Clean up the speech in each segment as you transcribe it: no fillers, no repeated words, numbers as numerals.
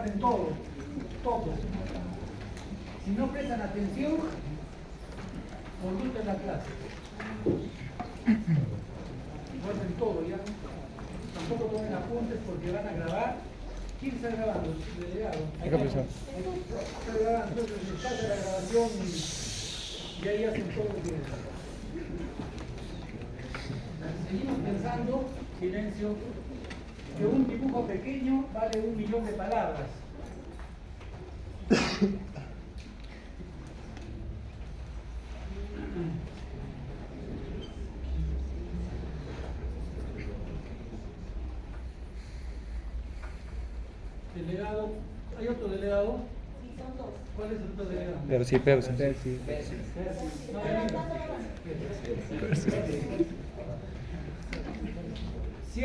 hacen todo. Si no prestan atención, olviden la clase. Lo hacen todo ya. Tampoco tomen apuntes porque van a grabar. ¿Quién está grabando? El delegado. Acá, profesor. Está grabando, entonces les pasa la grabación y ahí hacen todo lo que seguimos pensando, silencio, que un dibujo pequeño vale 1.000.000 de palabras. Delegado, ¿hay otro delegado? Sí, son dos. ¿Cuál es el otro delegado? Percy. Si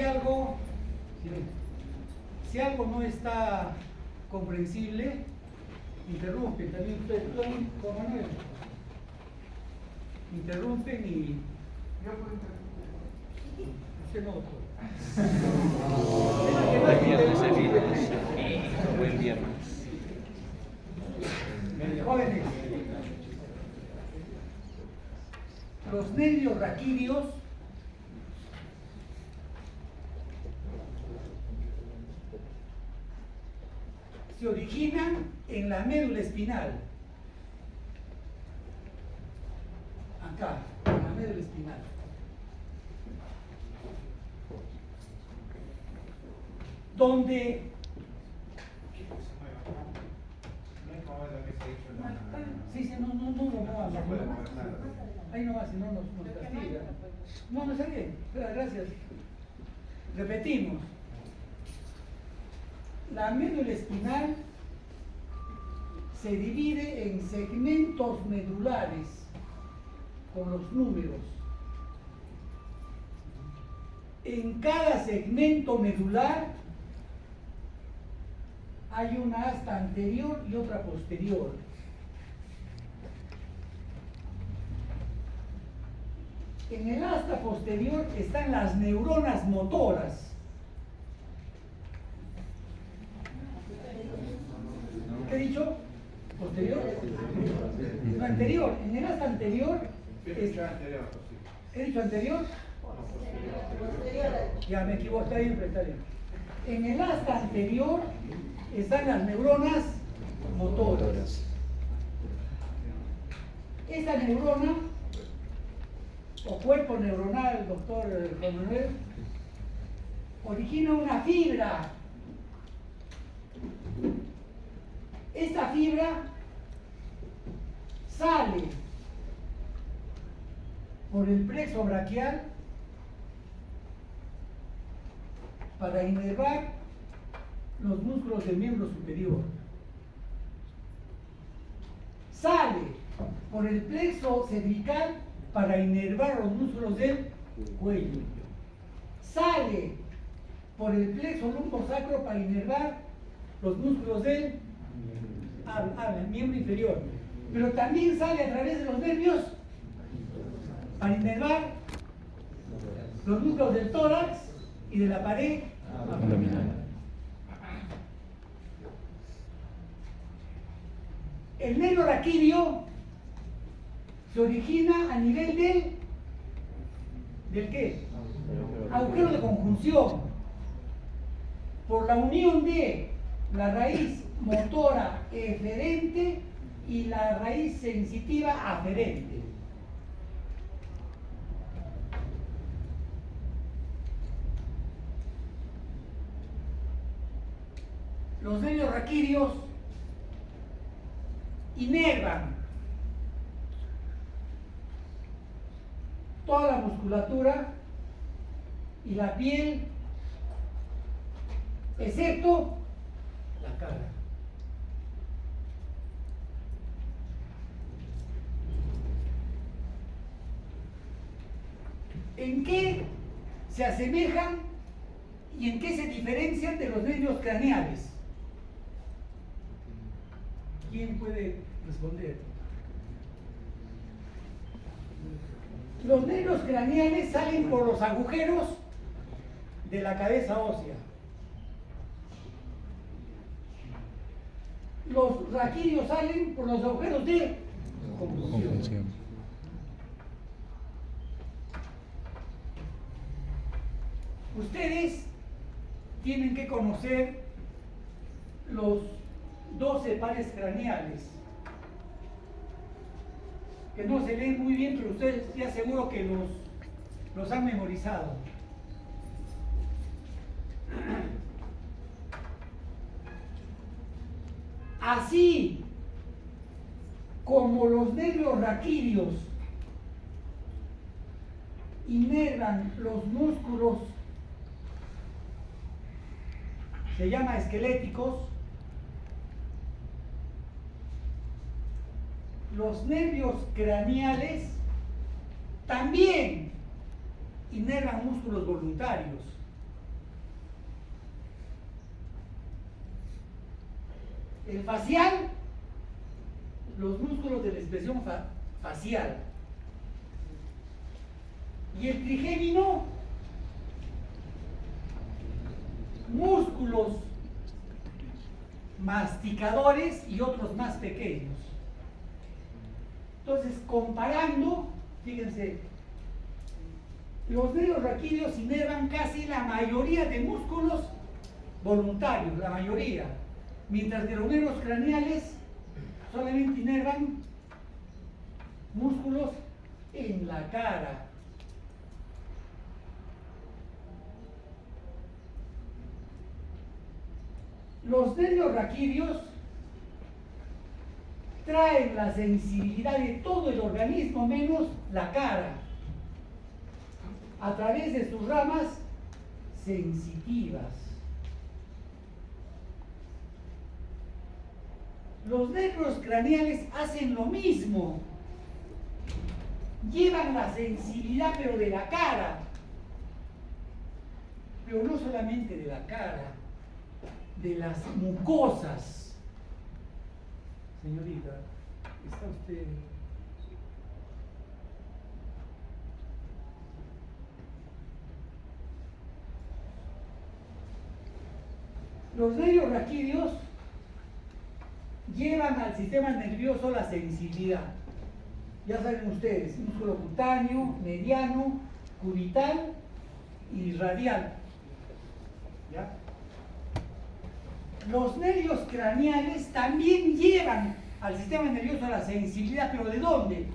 algo no está comprensible, interrumpen. También ustedes, Juan Manuel, interrumpen y yo puedo interrumpir. Usted no, doctor. Buen viernes. Jóvenes, los nervios raquídeos se originan en la médula espinal. Acá, en la médula espinal. Donde sí, no, ahí no va, si no nos castiga. No está bien, gracias. Repetimos. La médula espinal se divide en segmentos medulares con los números. En cada segmento medular hay una asta anterior y otra posterior. En el asta posterior están las neuronas motoras. ¿Qué he dicho? ¿Posterior? No, anterior. En el asta anterior. ¿He dicho anterior? Ya me equivoco, está bien, pero está bien. En el asta anterior están las neuronas motoras. Esta neurona, o cuerpo neuronal, doctor Juan Manuel, origina una fibra. Esta fibra sale por el plexo braquial para inervar los músculos del miembro superior. Sale por el plexo cervical para inervar los músculos del cuello. Sale por el plexo lumbosacro para inervar los músculos del miembro inferior. Pero también sale a través de los nervios para inervar los músculos del tórax y de la pared abdominal. El nervio raquídeo se origina a nivel ¿del qué? Agujero de conjunción, por la unión de la raíz motora eferente y la raíz sensitiva aferente. Los nervios raquídeos inervan toda la musculatura y la piel, excepto la cara. ¿En qué se asemejan y en qué se diferencian de los nervios craneales? ¿Quién puede responder? Los nervios craneales salen por los agujeros de la cabeza ósea. los raquídeos salen por los agujeros de confusión. Ustedes tienen que conocer los 12 pares craneales, que no se leen muy bien, pero ustedes ya seguro que los han memorizado. Así como los nervios raquídeos inervan los músculos, se llama esqueléticos, los nervios craneales también inervan músculos voluntarios. El facial, los músculos de la expresión facial. Y el trigémino, músculos masticadores y otros más pequeños. Entonces, comparando, fíjense, los nervios raquídeos inervan casi la mayoría de músculos voluntarios, la mayoría, mientras que los nervios craneales solamente inervan músculos en la cara. Los nervios raquídeos traen la sensibilidad de todo el organismo menos la cara, a través de sus ramas sensitivas. Los nervios craneales hacen lo mismo, llevan la sensibilidad pero de la cara, pero no solamente de la cara, de las mucosas. Señorita, ¿está usted? Los nervios raquídeos llevan al sistema nervioso la sensibilidad. Ya saben ustedes, músculo cutáneo, mediano, cubital y radial. ¿Ya? Los nervios craneales también llevan al sistema nervioso la sensibilidad, pero ¿de dónde?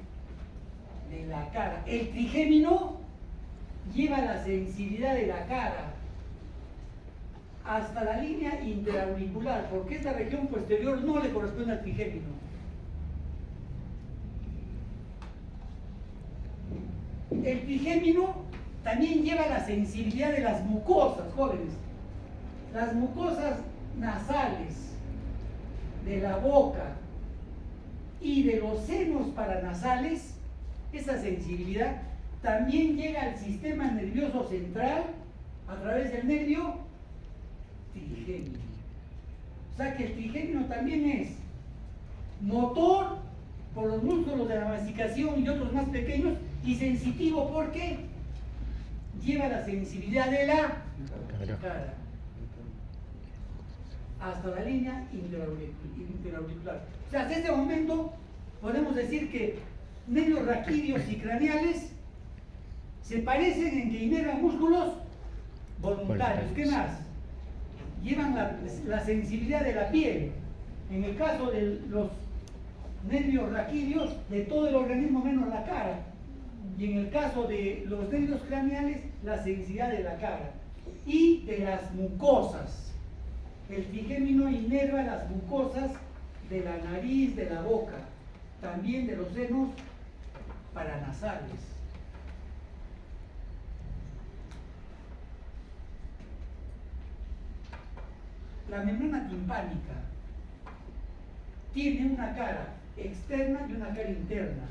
De la cara. El trigémino lleva la sensibilidad de la cara hasta la línea interauricular, porque esta región posterior no le corresponde al trigémino. El trigémino también lleva la sensibilidad de las mucosas, jóvenes. Las mucosas nasales, de la boca y de los senos paranasales, esa sensibilidad también llega al sistema nervioso central a través del nervio trigémino. O sea que el trigémino también es motor por los músculos de la masticación y otros más pequeños, y sensitivo porque lleva la sensibilidad de la cara hasta la línea interauricular. O sea, hasta este momento podemos decir que nervios raquídeos y craneales se parecen en que inervan músculos voluntarios. ¿Qué más? Llevan la sensibilidad de la piel. En el caso de los nervios raquídeos, de todo el organismo menos la cara. Y en el caso de los nervios craneales, la sensibilidad de la cara y de las mucosas. El trigémino inerva las mucosas de la nariz, de la boca, también de los senos paranasales. La membrana timpánica tiene una cara externa y una cara interna.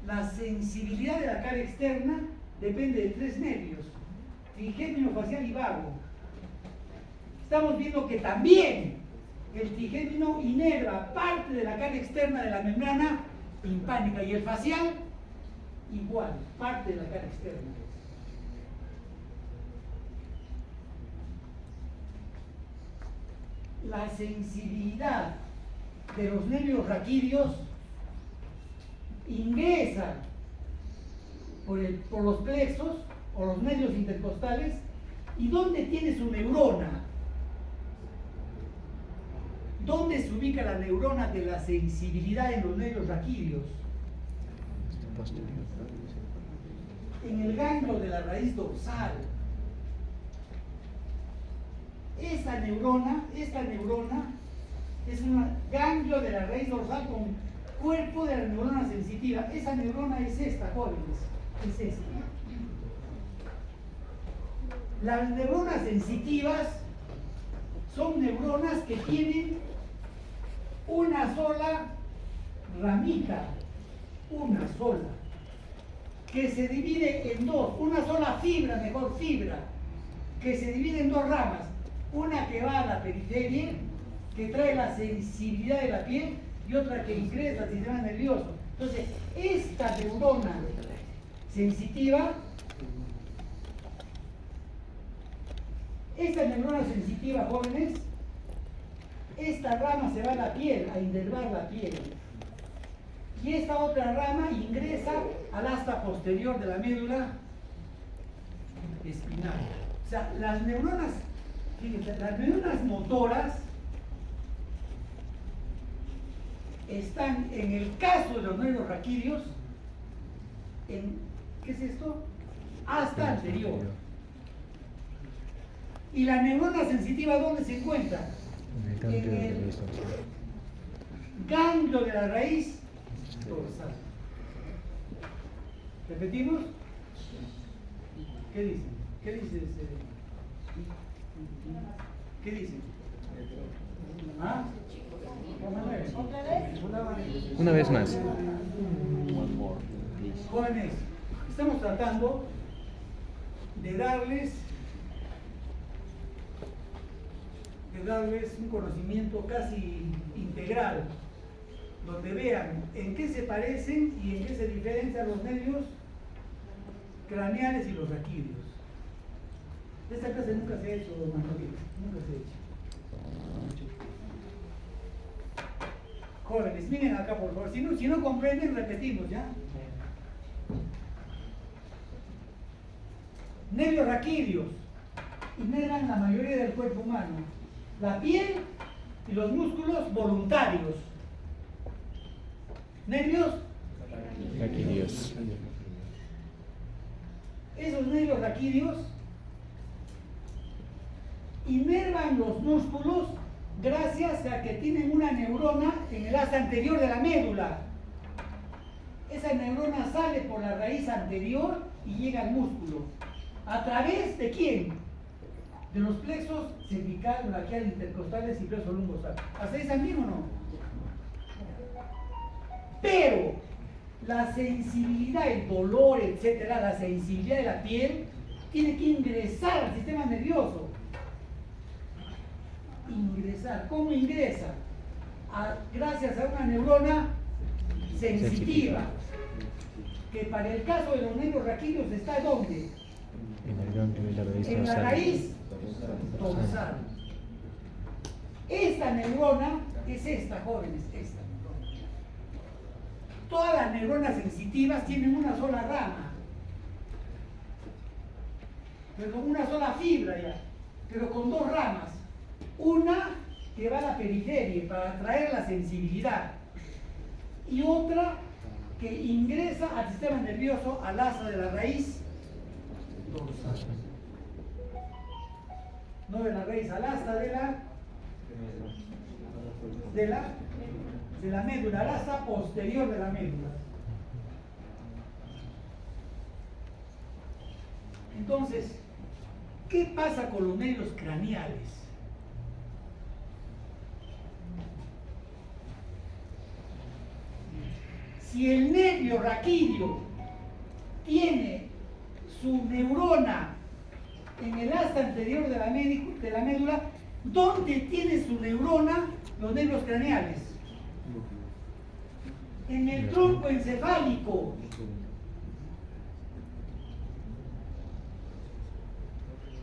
La sensibilidad de la cara externa depende de 3 nervios: trigémino, facial y vago. Estamos viendo que también el trigémino inerva parte de la cara externa de la membrana timpánica, y el facial igual, parte de la cara externa. La sensibilidad de los nervios raquídeos ingresa por los plexos o los nervios intercostales. ¿Y dónde tiene su neurona? ¿Dónde se ubica la neurona de la sensibilidad en los nervios raquídeos? En el ganglio de la raíz dorsal. Esta neurona es un ganglio de la raíz dorsal con cuerpo de la neurona sensitiva. Esa neurona es esta, jóvenes, es esta. Las neuronas sensitivas son neuronas que tienen una sola ramita, una sola, que se divide en dos, una sola fibra, mejor fibra, que se divide en dos ramas, una que va a la periferia, que trae la sensibilidad de la piel, y otra que ingresa al sistema nervioso. Entonces, esta neurona sensitiva, jóvenes, esta rama se va a la piel, a inervar la piel. Y esta otra rama ingresa al asta posterior de la médula espinal. O sea, las neuronas, fíjense, las neuronas motoras están, en el caso de los nervios raquídeos, en, ¿qué es esto? Asta anterior. ¿Y la neurona sensitiva dónde se encuentra? En el ganglio de la raíz dorsal. ¿Repetimos? ¿Qué dicen? ¿Qué dice ese? ¿Qué dicen? ¿Ah? Una vez más. Jóvenes, estamos tratando de darles un conocimiento casi integral, donde vean en qué se parecen y en qué se diferencian los nervios craneales y los raquídeos. Esta clase nunca se ha hecho, Manuel, nunca se ha hecho. Jóvenes, miren acá por favor, si no comprenden, repetimos, ¿ya? Nervios raquídeos inervan la mayoría del cuerpo humano, la piel y los músculos voluntarios. Nervios Raquídeos. Esos nervios raquídeos inervan los músculos gracias a que tienen una neurona en el asta anterior de la médula. Esa neurona sale por la raíz anterior y llega al músculo. ¿A través de quién? De los plexos cervical, braquial, intercostales y plexo lumbosacro. ¿Hasta ahí también o no? Pero la sensibilidad, el dolor, etcétera, la sensibilidad de la piel tiene que ingresar al sistema nervioso. Ingresar. ¿Cómo ingresa? Gracias a una neurona sensitiva, que para el caso de los nervios raquídeos está ¿dónde? En el ganglio de la raíz En la raíz dorsal. Esta neurona es esta, jóvenes, esta neurona. Todas las neuronas sensitivas tienen una sola rama, pero una sola fibra ya, pero con dos ramas. Una que va a la periferia para traer la sensibilidad y otra que ingresa al sistema nervioso, al asta de la raíz dorsal. No de la raíz, al asta de la médula, al asta posterior de la médula. Entonces, ¿qué pasa con los nervios craneales? Si el nervio raquídeo tiene su neurona en el asta anterior de la médula, ¿dónde tiene su neurona los nervios craneales? En el tronco encefálico.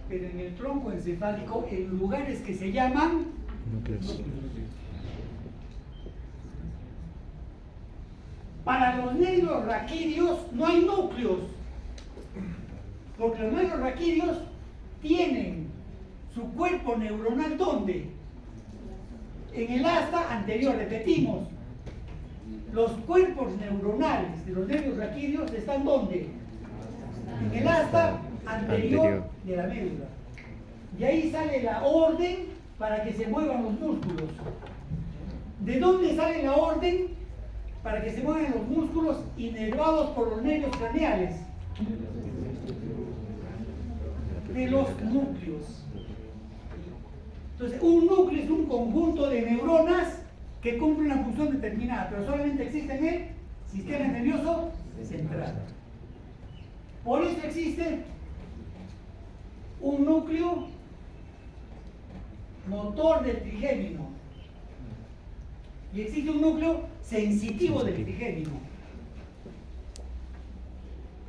Pero en el tronco encefálico, en lugares que se llaman núcleos. Para los nervios raquídeos no hay núcleos, porque los nervios raquídeos tienen su cuerpo neuronal ¿dónde? En el asta anterior, repetimos. Los cuerpos neuronales de los nervios raquídeos están ¿dónde? En el asta anterior de la médula. Y ahí sale la orden para que se muevan los músculos. ¿De dónde sale la orden para que se muevan los músculos inervados por los nervios craneales? De los núcleos. Entonces, un núcleo es un conjunto de neuronas que cumple una función determinada, pero solamente existe en el sistema nervioso central. Por eso existe un núcleo motor del trigémino y existe un núcleo sensitivo del trigémino.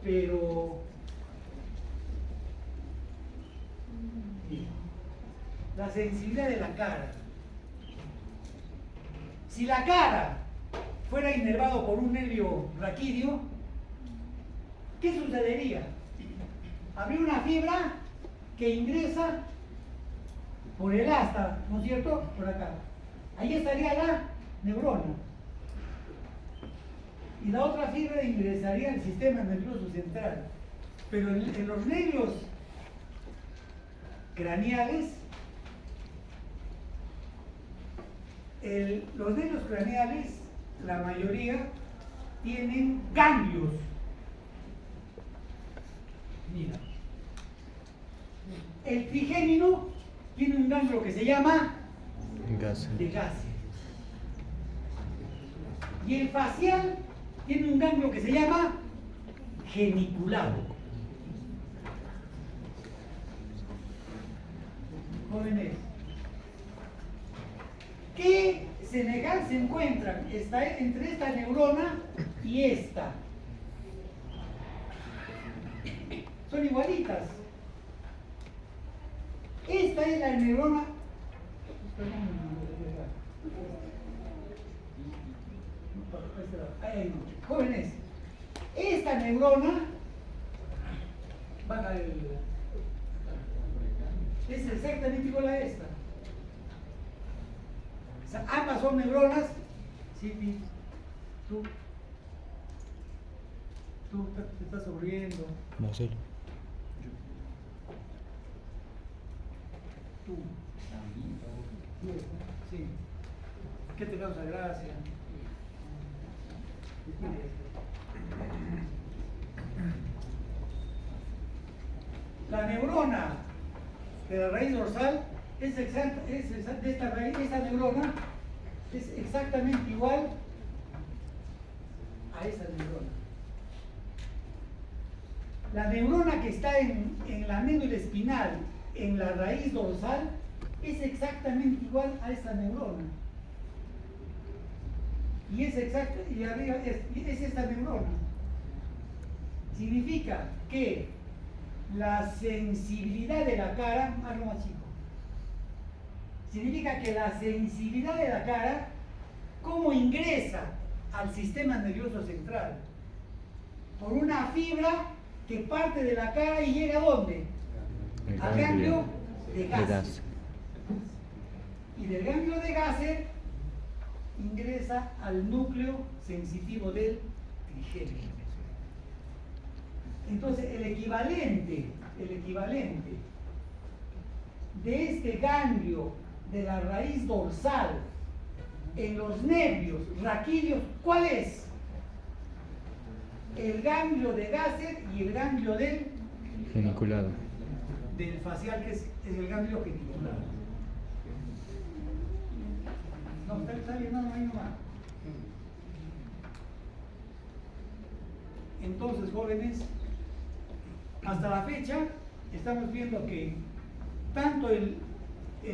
Pero la sensibilidad de la cara. Si la cara fuera inervado por un nervio raquídeo, ¿qué sucedería? Habría una fibra que ingresa por el asta, ¿no es cierto? Por acá. Ahí estaría la neurona. Y la otra fibra ingresaría al sistema nervioso central. Pero en los nervios craneales, los nervios craneales, la mayoría, tienen ganglios. Mira. El trigémino tiene un ganglio que se llama de Gasser. Y el facial tiene un ganglio que se llama geniculado. Jóvenes, ¿qué semejanza encuentran entre esta neurona y esta? Son igualitas. Esta es la neurona. Jóvenes, esta neurona es exactamente igual a esta. O sea, ambas son neuronas. Sí, tú te estás aburriendo. Marcelo. Tú. Sí. ¿Qué te causa gracia? La neurona de la raíz dorsal esta neurona es exactamente igual a esa neurona. La neurona que está en la médula espinal, en la raíz dorsal, es exactamente igual a esta neurona. Y y arriba es esta neurona. Significa que la sensibilidad de la cara, hazlo más chico. Significa que la sensibilidad de la cara, ¿cómo ingresa al sistema nervioso central? Por una fibra que parte de la cara y llega ¿a dónde? Al ganglio de Gasser. Y del ganglio de Gasser ingresa al núcleo sensitivo del trigémino. Entonces, el equivalente de este ganglio de la raíz dorsal en los nervios raquídeos, ¿cuál es? El ganglio de Gasser y el ganglio del Geniculado. Del facial, que es el ganglio geniculado. No, está bien, no, ahí nomás. Entonces, jóvenes, hasta la fecha estamos viendo que tanto el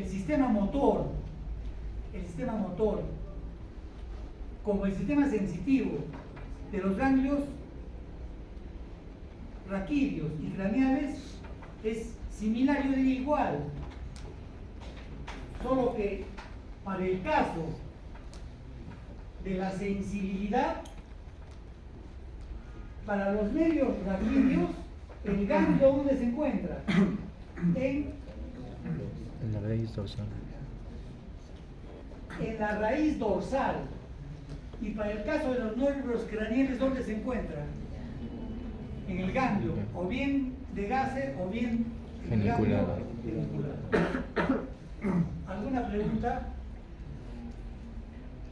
sistema motor como el sistema sensitivo de los ganglios raquídeos y craneales es similar, yo diría igual, solo que para el caso de la sensibilidad para los nervios raquídeos, el ganglio ¿dónde se encuentra? En la raíz dorsal. En la raíz dorsal. Y para el caso de los nervios craneales, ¿dónde se encuentra? En el ganglio, o bien de Gasser o bien en el ganglio geniculado. ¿Alguna pregunta?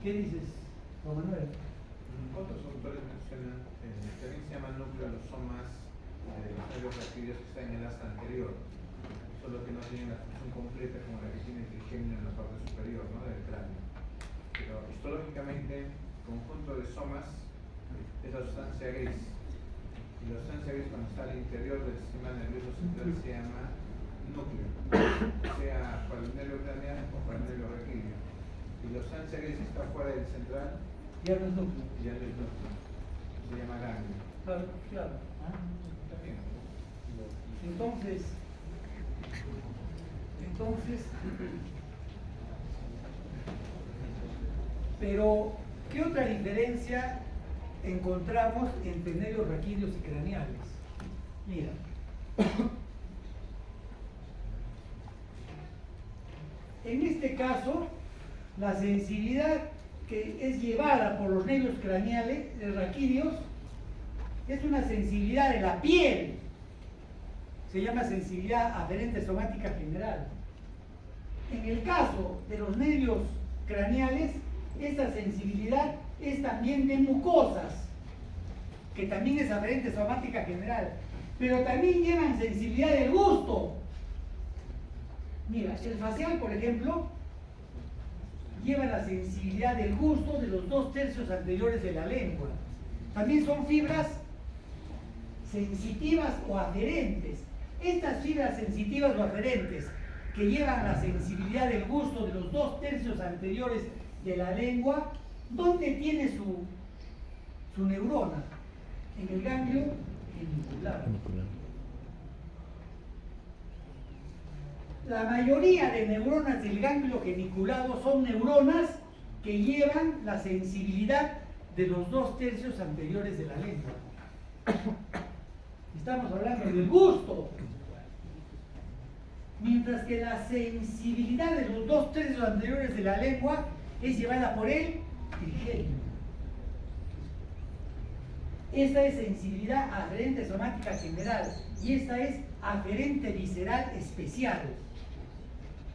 ¿Qué dices, Juan Manuel? Otros autores mencionan que también se llaman nucleosomas de los nervios raquídeos que están en el asta anterior, solo que no tienen la función completa como la que tiene el trigémino en la parte superior, ¿no?, del cráneo. Pero histológicamente, el conjunto de somas es la sustancia gris. Y la sustancia gris, cuando está al interior del sistema nervioso central, se llama núcleo, sea para el nervio craneal o para el nervio raquídeo. Y la sustancia gris que está fuera del central Ya no es núcleo. ya no es núcleo, se llama ganglio. Claro, claro. También. Entonces, pero, ¿qué otra diferencia encontramos entre nervios raquídeos y craneales? Mira. En este caso, la sensibilidad que es llevada por los nervios craneales, raquídeos, es una sensibilidad de la piel. Se llama sensibilidad aferente somática general. En el caso de los nervios craneales, esta sensibilidad es también de mucosas, que también es aferente somática general, pero también llevan sensibilidad del gusto. Mira, el facial, por ejemplo, lleva la sensibilidad del gusto de los 2/3 anteriores de la lengua. También son fibras sensitivas o aferentes. Estas fibras sensitivas o aferentes que llevan la sensibilidad del gusto de los 2/3 anteriores de la lengua, ¿dónde tiene su neurona? En el ganglio genicular. La mayoría de neuronas del ganglio geniculado son neuronas que llevan la sensibilidad de los 2/3 anteriores de la lengua. Estamos hablando del gusto. Mientras que la sensibilidad de los 2/3 anteriores de la lengua es llevada por el trigémino. Esta es sensibilidad aferente somática general y esta es aferente visceral especial.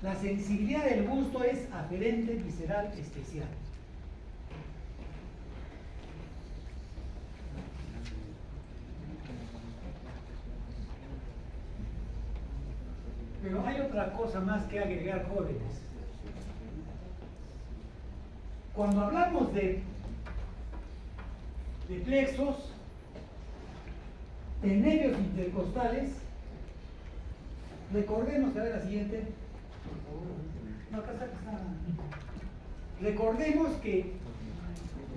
La sensibilidad del gusto es aferente visceral especial. Pero hay otra cosa más que agregar, jóvenes. Cuando hablamos de plexos, de nervios intercostales, recordemos, a ver la siguiente. No, acá está. Recordemos que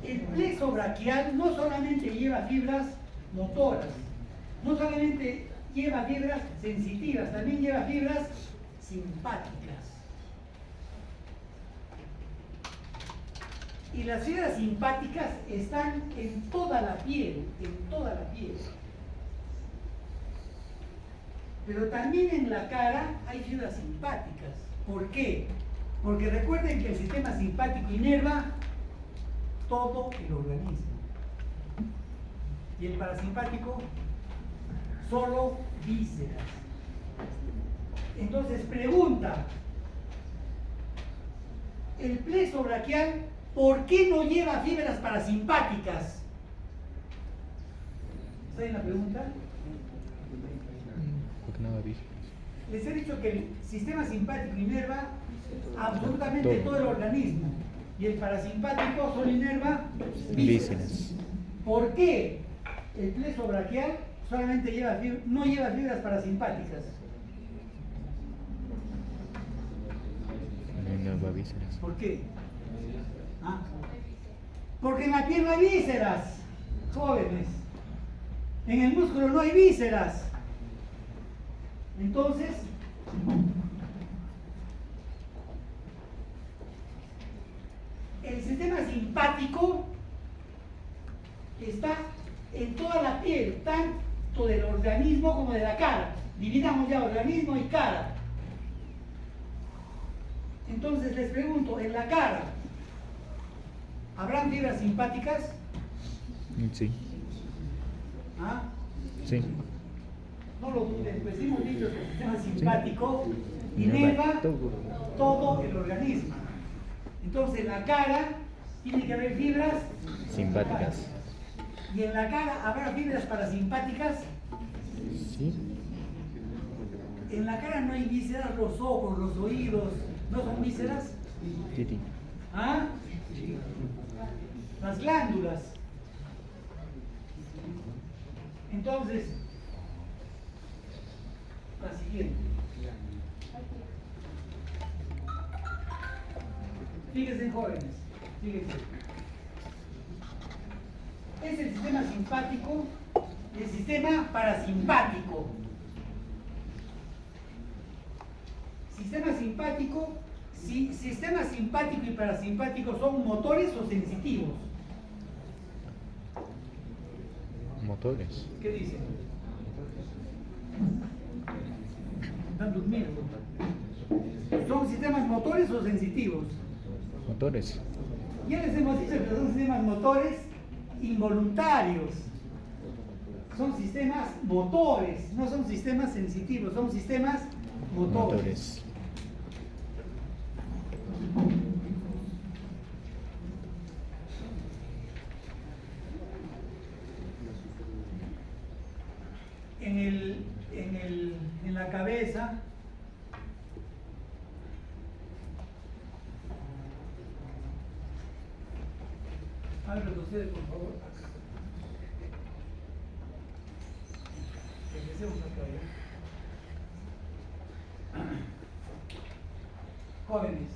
el plexo braquial no solamente lleva fibras motoras, no solamente lleva fibras sensitivas, también lleva fibras simpáticas. Y las fibras simpáticas están en toda la piel, Pero también en la cara hay fibras simpáticas. ¿Por qué? Porque recuerden que el sistema simpático inerva todo el organismo. Y el parasimpático solo vísceras. Entonces, pregunta, el plexo braquial, ¿por qué no lleva fibras parasimpáticas? ¿Está bien la pregunta? Porque no va vísceras. Les he dicho que el sistema simpático inerva absolutamente todo el organismo y el parasimpático solo inerva vísceras. ¿Por qué el plexo braquial solamente no lleva fibras parasimpáticas? No va vísceras. ¿Por qué? ¿Ah? Porque en la piel no hay vísceras, jóvenes. En el músculo no hay vísceras. Entonces, el sistema simpático está en en toda la piel, tanto del organismo como de la cara. Dividamos ya organismo y cara. Entonces les pregunto, en la cara, ¿habrán fibras simpáticas? Sí. ¿Ah? Sí. No lo duden, pues hemos dicho que el sistema simpático Inerva inerva todo. todo el organismo. Entonces en la cara tiene que haber fibras Simpáticas. y en la cara habrá fibras parasimpáticas. Sí. En la cara no hay vísceras, los ojos, los oídos, ¿no son vísceras? Titi. ¿Ah? Las glándulas. Entonces, la siguiente. Fíjense, jóvenes, fíjense. Es el sistema simpático y el sistema parasimpático. Sistema simpático, si sistema simpático y parasimpático son motores o sensitivos. Motores. ¿Qué dicen? Están durmiendo. ¿Son sistemas motores o sensitivos? Motores. Ya les hemos dicho que son sistemas motores involuntarios. Son sistemas motores, no son sistemas sensitivos, son sistemas motores. Motores. En la cabeza, a ver, retrocede por favor. Regresemos acá ya. Jóvenes,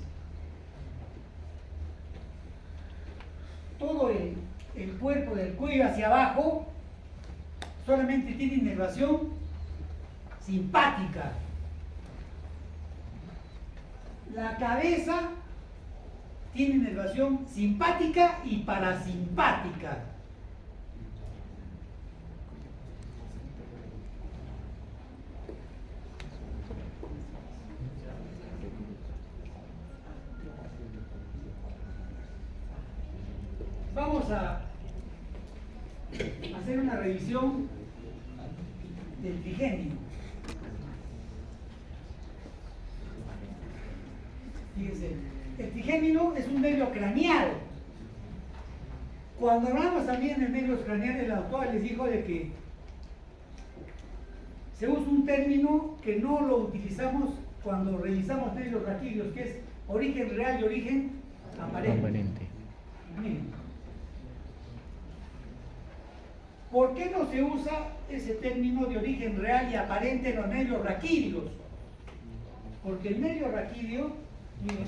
todo el cuerpo del cuello hacia abajo solamente tiene inervación simpática. La cabeza tiene inervación simpática y parasimpática. Vamos a hacer una revisión del trigémino. Fíjense, el trigémino es un nervio craneal. Cuando hablamos también de nervios craneales, el autor les dijo de que se usa un término que no lo utilizamos cuando revisamos nervios raquídeos, que es origen real y origen aparente. Aparente. Miren. ¿Por qué no se usa ese término de origen real y aparente en los nervios raquídeos? Porque el nervio raquídeo, miren,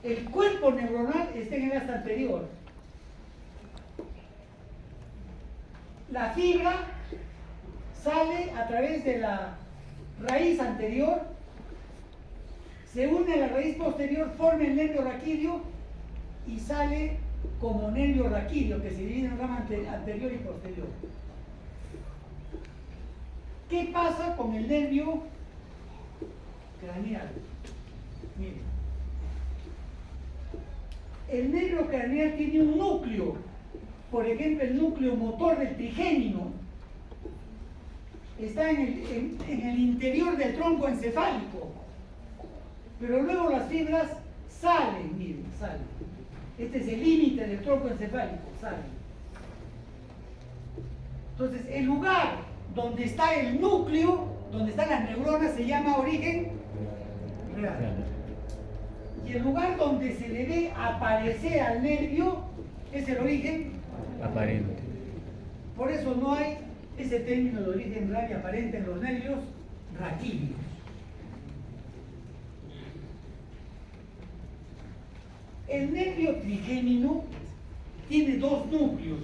el cuerpo neuronal está en el asta anterior. La fibra sale a través de la raíz anterior, se une a la raíz posterior, forma el nervio raquídeo y sale como nervio raquídeo, que se divide en rama anterior y posterior. ¿Qué pasa con el nervio craneal? Miren. El nervio craneal tiene un núcleo, por ejemplo el núcleo motor del trigémino está en el interior del tronco encefálico, pero luego las fibras salen, miren, salen. Este es el límite del tronco encefálico, salen. Entonces el lugar donde está el núcleo, donde están las neuronas, se llama origen real. Y el lugar donde se le ve aparecer al nervio es el origen Aparente. Por eso no hay ese término de origen real y aparente en los nervios raquídeos. El nervio trigémino tiene dos núcleos.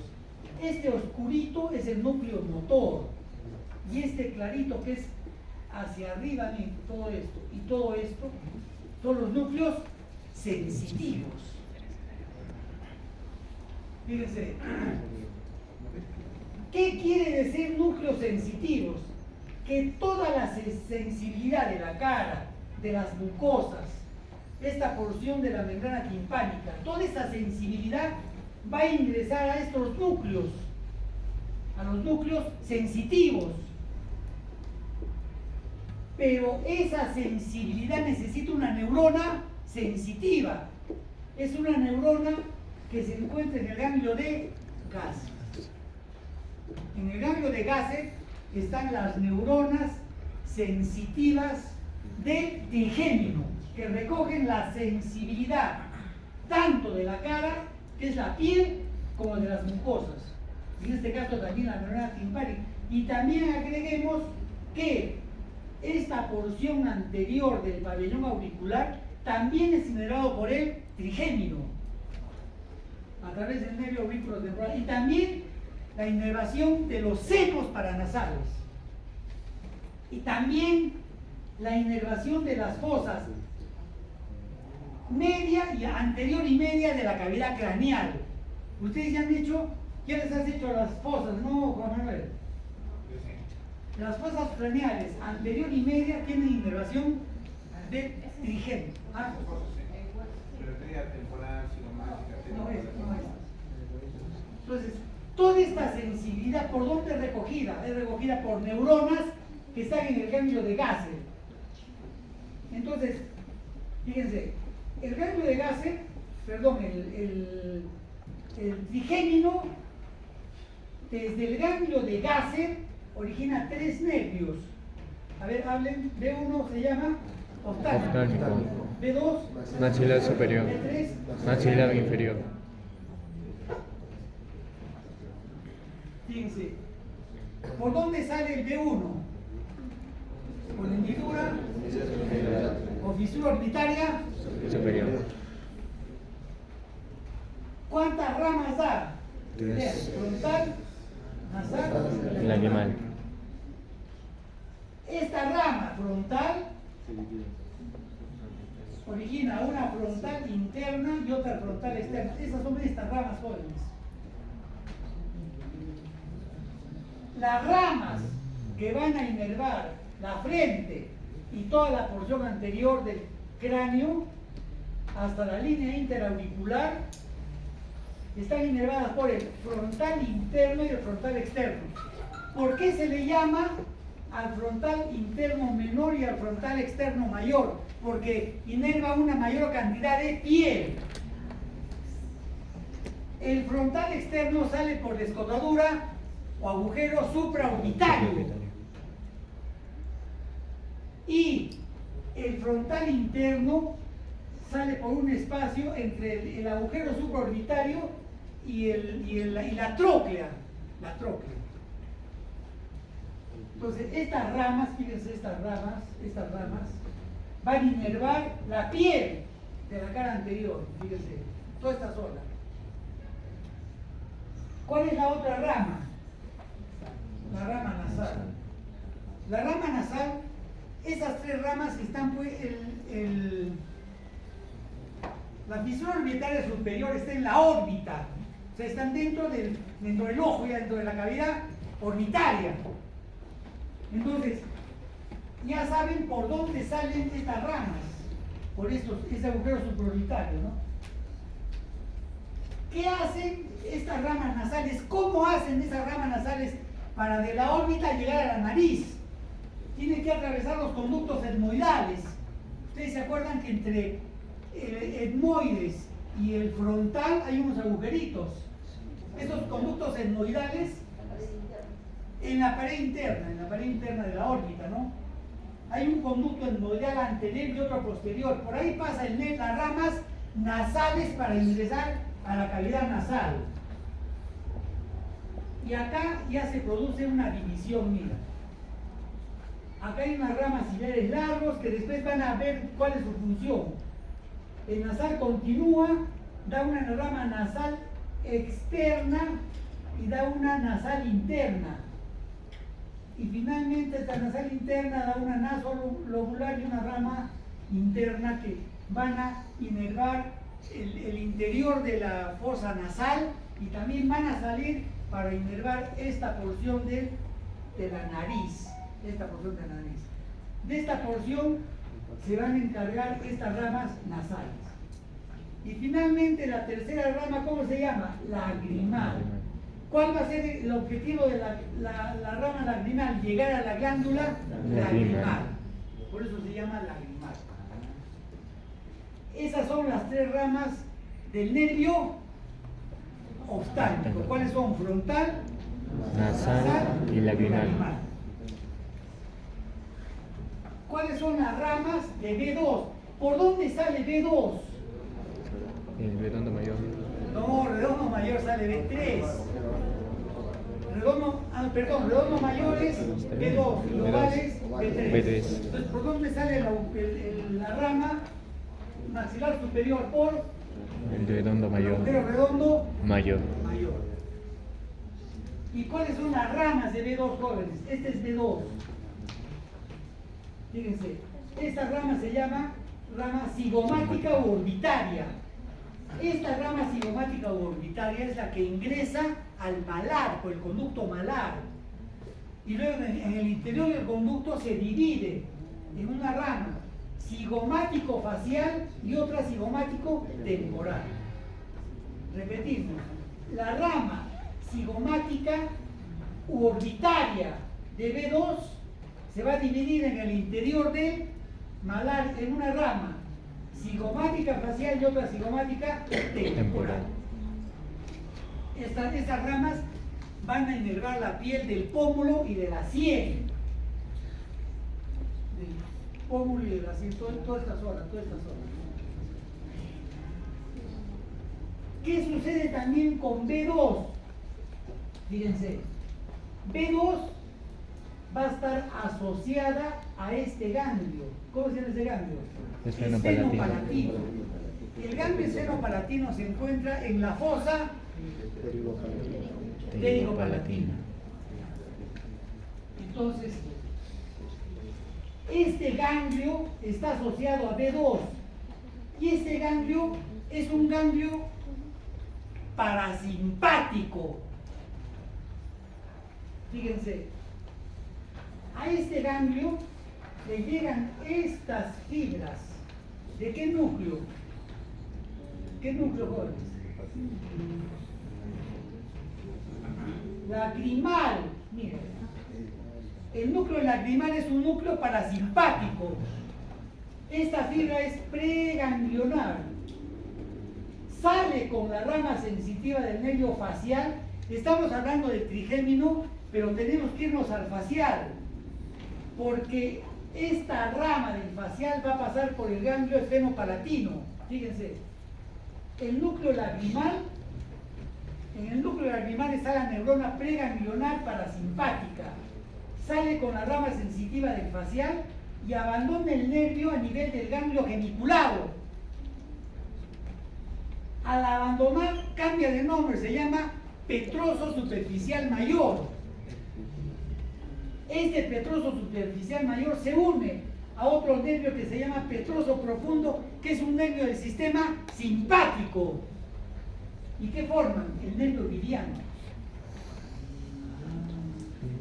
Este oscurito es el núcleo motor y este clarito que es hacia arriba, miren, todo esto y todo esto son los núcleos sensitivos. Fíjense, ¿qué quiere decir núcleos sensitivos? Que toda la sensibilidad de la cara, de las mucosas, esta porción de la membrana timpánica, toda esa sensibilidad va a ingresar a estos núcleos, a los núcleos sensitivos. Pero esa sensibilidad necesita una neurona sensitiva. Es una neurona que se encuentra en el ganglio de Gasser. En el ganglio de Gasser están las neuronas sensitivas del trigémino, que recogen la sensibilidad tanto de la cara, que es la piel, como de las mucosas. En este caso también la neurona timpánica. Y también agreguemos que esta porción anterior del pabellón auricular también es inervado por el trigémino a través del nervio auriculotemporal, y también la inervación de los senos paranasales, y también la inervación de las fosas media y anterior y media de la cavidad craneal. Ustedes ya han hecho, ya les has hecho las fosas, ¿no, Juan Manuel? Las fosas craneales anterior y media tienen inervación de trigémino. ¿Ah? Simetría temporal, cinemática, No es. Entonces, toda esta sensibilidad, ¿por dónde es recogida? Es recogida por neuronas que están en el ganglio de Gasser. Entonces, fíjense, el ganglio de Gasser, perdón, el trigémino, desde el ganglio de Gasser, origina 3 nervios. A ver, hablen. B1 se llama oftálmico. B2, Maxilar superior. B3, Maxilar inferior. fíjense, ¿por dónde sale el B1? Por hendidura o fisura orbitaria Superior. ¿Cuántas ramas da? 3. Vean, frontal, nasal y Lacrimal. Esta rama frontal origina una frontal interna y otra frontal externa. Esas son estas ramas jóvenes. Las ramas que van a inervar la frente y toda la porción anterior del cráneo hasta la línea interauricular están inervadas por el frontal interno y el frontal externo. ¿Por qué se le llama al frontal interno menor y al frontal externo mayor? Porque inerva una mayor cantidad de piel. El frontal externo sale por descotadura o agujero supraorbitario. Y el frontal interno sale por un espacio entre el agujero supraorbitario y la tróclea. Entonces, estas ramas, fíjense, estas ramas van a inervar la piel de la cara anterior, fíjense, toda esta zona. ¿Cuál es la otra rama? La rama nasal. La rama nasal, esas 3 ramas están, pues, la fisura orbitaria superior está en la órbita, o sea, están dentro del ojo, ya dentro de la cavidad orbitaria. Entonces, ya saben por dónde salen estas ramas, por ese agujero supraorbitario, ¿no? ¿Qué hacen estas ramas nasales? ¿Cómo hacen esas ramas nasales para de la órbita llegar a la nariz? Tienen que atravesar los conductos etmoidales. Ustedes se acuerdan que entre el etmoides y el frontal hay unos agujeritos. Estos conductos etmoidales en la pared interna de la órbita, ¿no? Hay un conducto etmoidal anterior y otro posterior. Por ahí pasa las ramas nasales para ingresar a la cavidad nasal. Y acá ya se produce una división, mira. Acá hay unas ramas ciliares largos que después van a ver cuál es su función. El nasal continúa, da una rama nasal externa y da una nasal interna. Y finalmente esta nasal interna da una nasolobular y una rama interna que van a inervar el interior de la fosa nasal y también van a salir para inervar esta porción de la nariz, esta porción de la nariz. De esta porción se van a encargar estas ramas nasales. Y finalmente la tercera rama, ¿cómo se llama? Lagrimal. ¿Cuál va a ser el objetivo de la rama lagrimal? Llegar a la glándula lagrimal. Por eso se llama lagrimal. Esas son las tres ramas del nervio oftálmico. ¿Cuáles son? Frontal, Nasal y lagrimal. ¿Cuáles son las ramas de B2? ¿Por dónde sale B2? El redondo mayor. No, redondo mayor sale B3. Redondo mayor es B2 y ovales B3. Entonces, ¿por dónde sale la rama maxilar superior? Por El redondo mayor. agujero redondo Mayor. mayor. ¿Y cuáles son las ramas de B2, jóvenes? Este es B2. Fíjense, esta rama se llama rama cigomática u orbitaria. Esta rama cigomática u orbitaria es la que ingresa al malar, por el conducto malar. Y luego en el interior del conducto se divide en una rama cigomático facial y otra cigomático temporal. Repetimos, la rama cigomática u orbitaria de B2 se va a dividir en el interior del malar en una rama cigomática facial y otra cigomática temporal. Estas ramas van a inervar la piel del pómulo y de la sien. Del pómulo y de la sien, toda esta zona. ¿Qué sucede también con B2? Fíjense, B2 va a estar asociada a este ganglio. ¿Cómo se llama este ganglio? Esfenopalatino. El ganglio esfenopalatino se encuentra en la fosa pterigopalatina. Entonces, este ganglio está asociado a B2 y este ganglio es un ganglio parasimpático. Fíjense, a este ganglio le llegan estas fibras. ¿De qué núcleo? ¿Qué núcleo, jóvenes? Lagrimal. Miren, el núcleo lagrimal es un núcleo parasimpático. Esta fibra es preganglionar. Sale con la rama sensitiva del nervio facial. Estamos hablando de trigémino, pero tenemos que irnos al facial, porque esta rama del facial va a pasar por el ganglio esfenopalatino. Fíjense, el núcleo lagrimal, en el núcleo lagrimal está la neurona preganglionar parasimpática. Sale con la rama sensitiva del facial y abandona el nervio a nivel del ganglio geniculado. Al abandonar, cambia de nombre, se llama petroso superficial mayor. Este petroso superficial mayor se une a otro nervio que se llama petroso profundo, que es un nervio del sistema simpático. ¿Y qué forman? El nervio vidiano.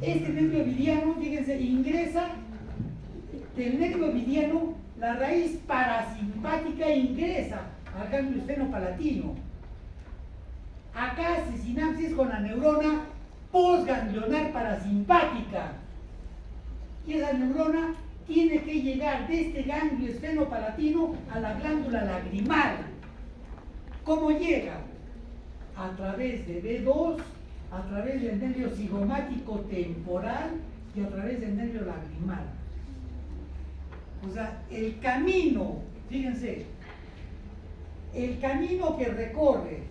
Este nervio vidiano, fíjense, ingresa del nervio vidiano, la raíz parasimpática ingresa al ganglio esfenopalatino. Acá hace sinapsis con la neurona postganglionar parasimpática. Y esa neurona tiene que llegar de este ganglio esfenopalatino a la glándula lagrimal. ¿Cómo llega? A través de B2, a través del nervio cigomático temporal y a través del nervio lagrimal. O sea, el camino, fíjense, el camino que recorre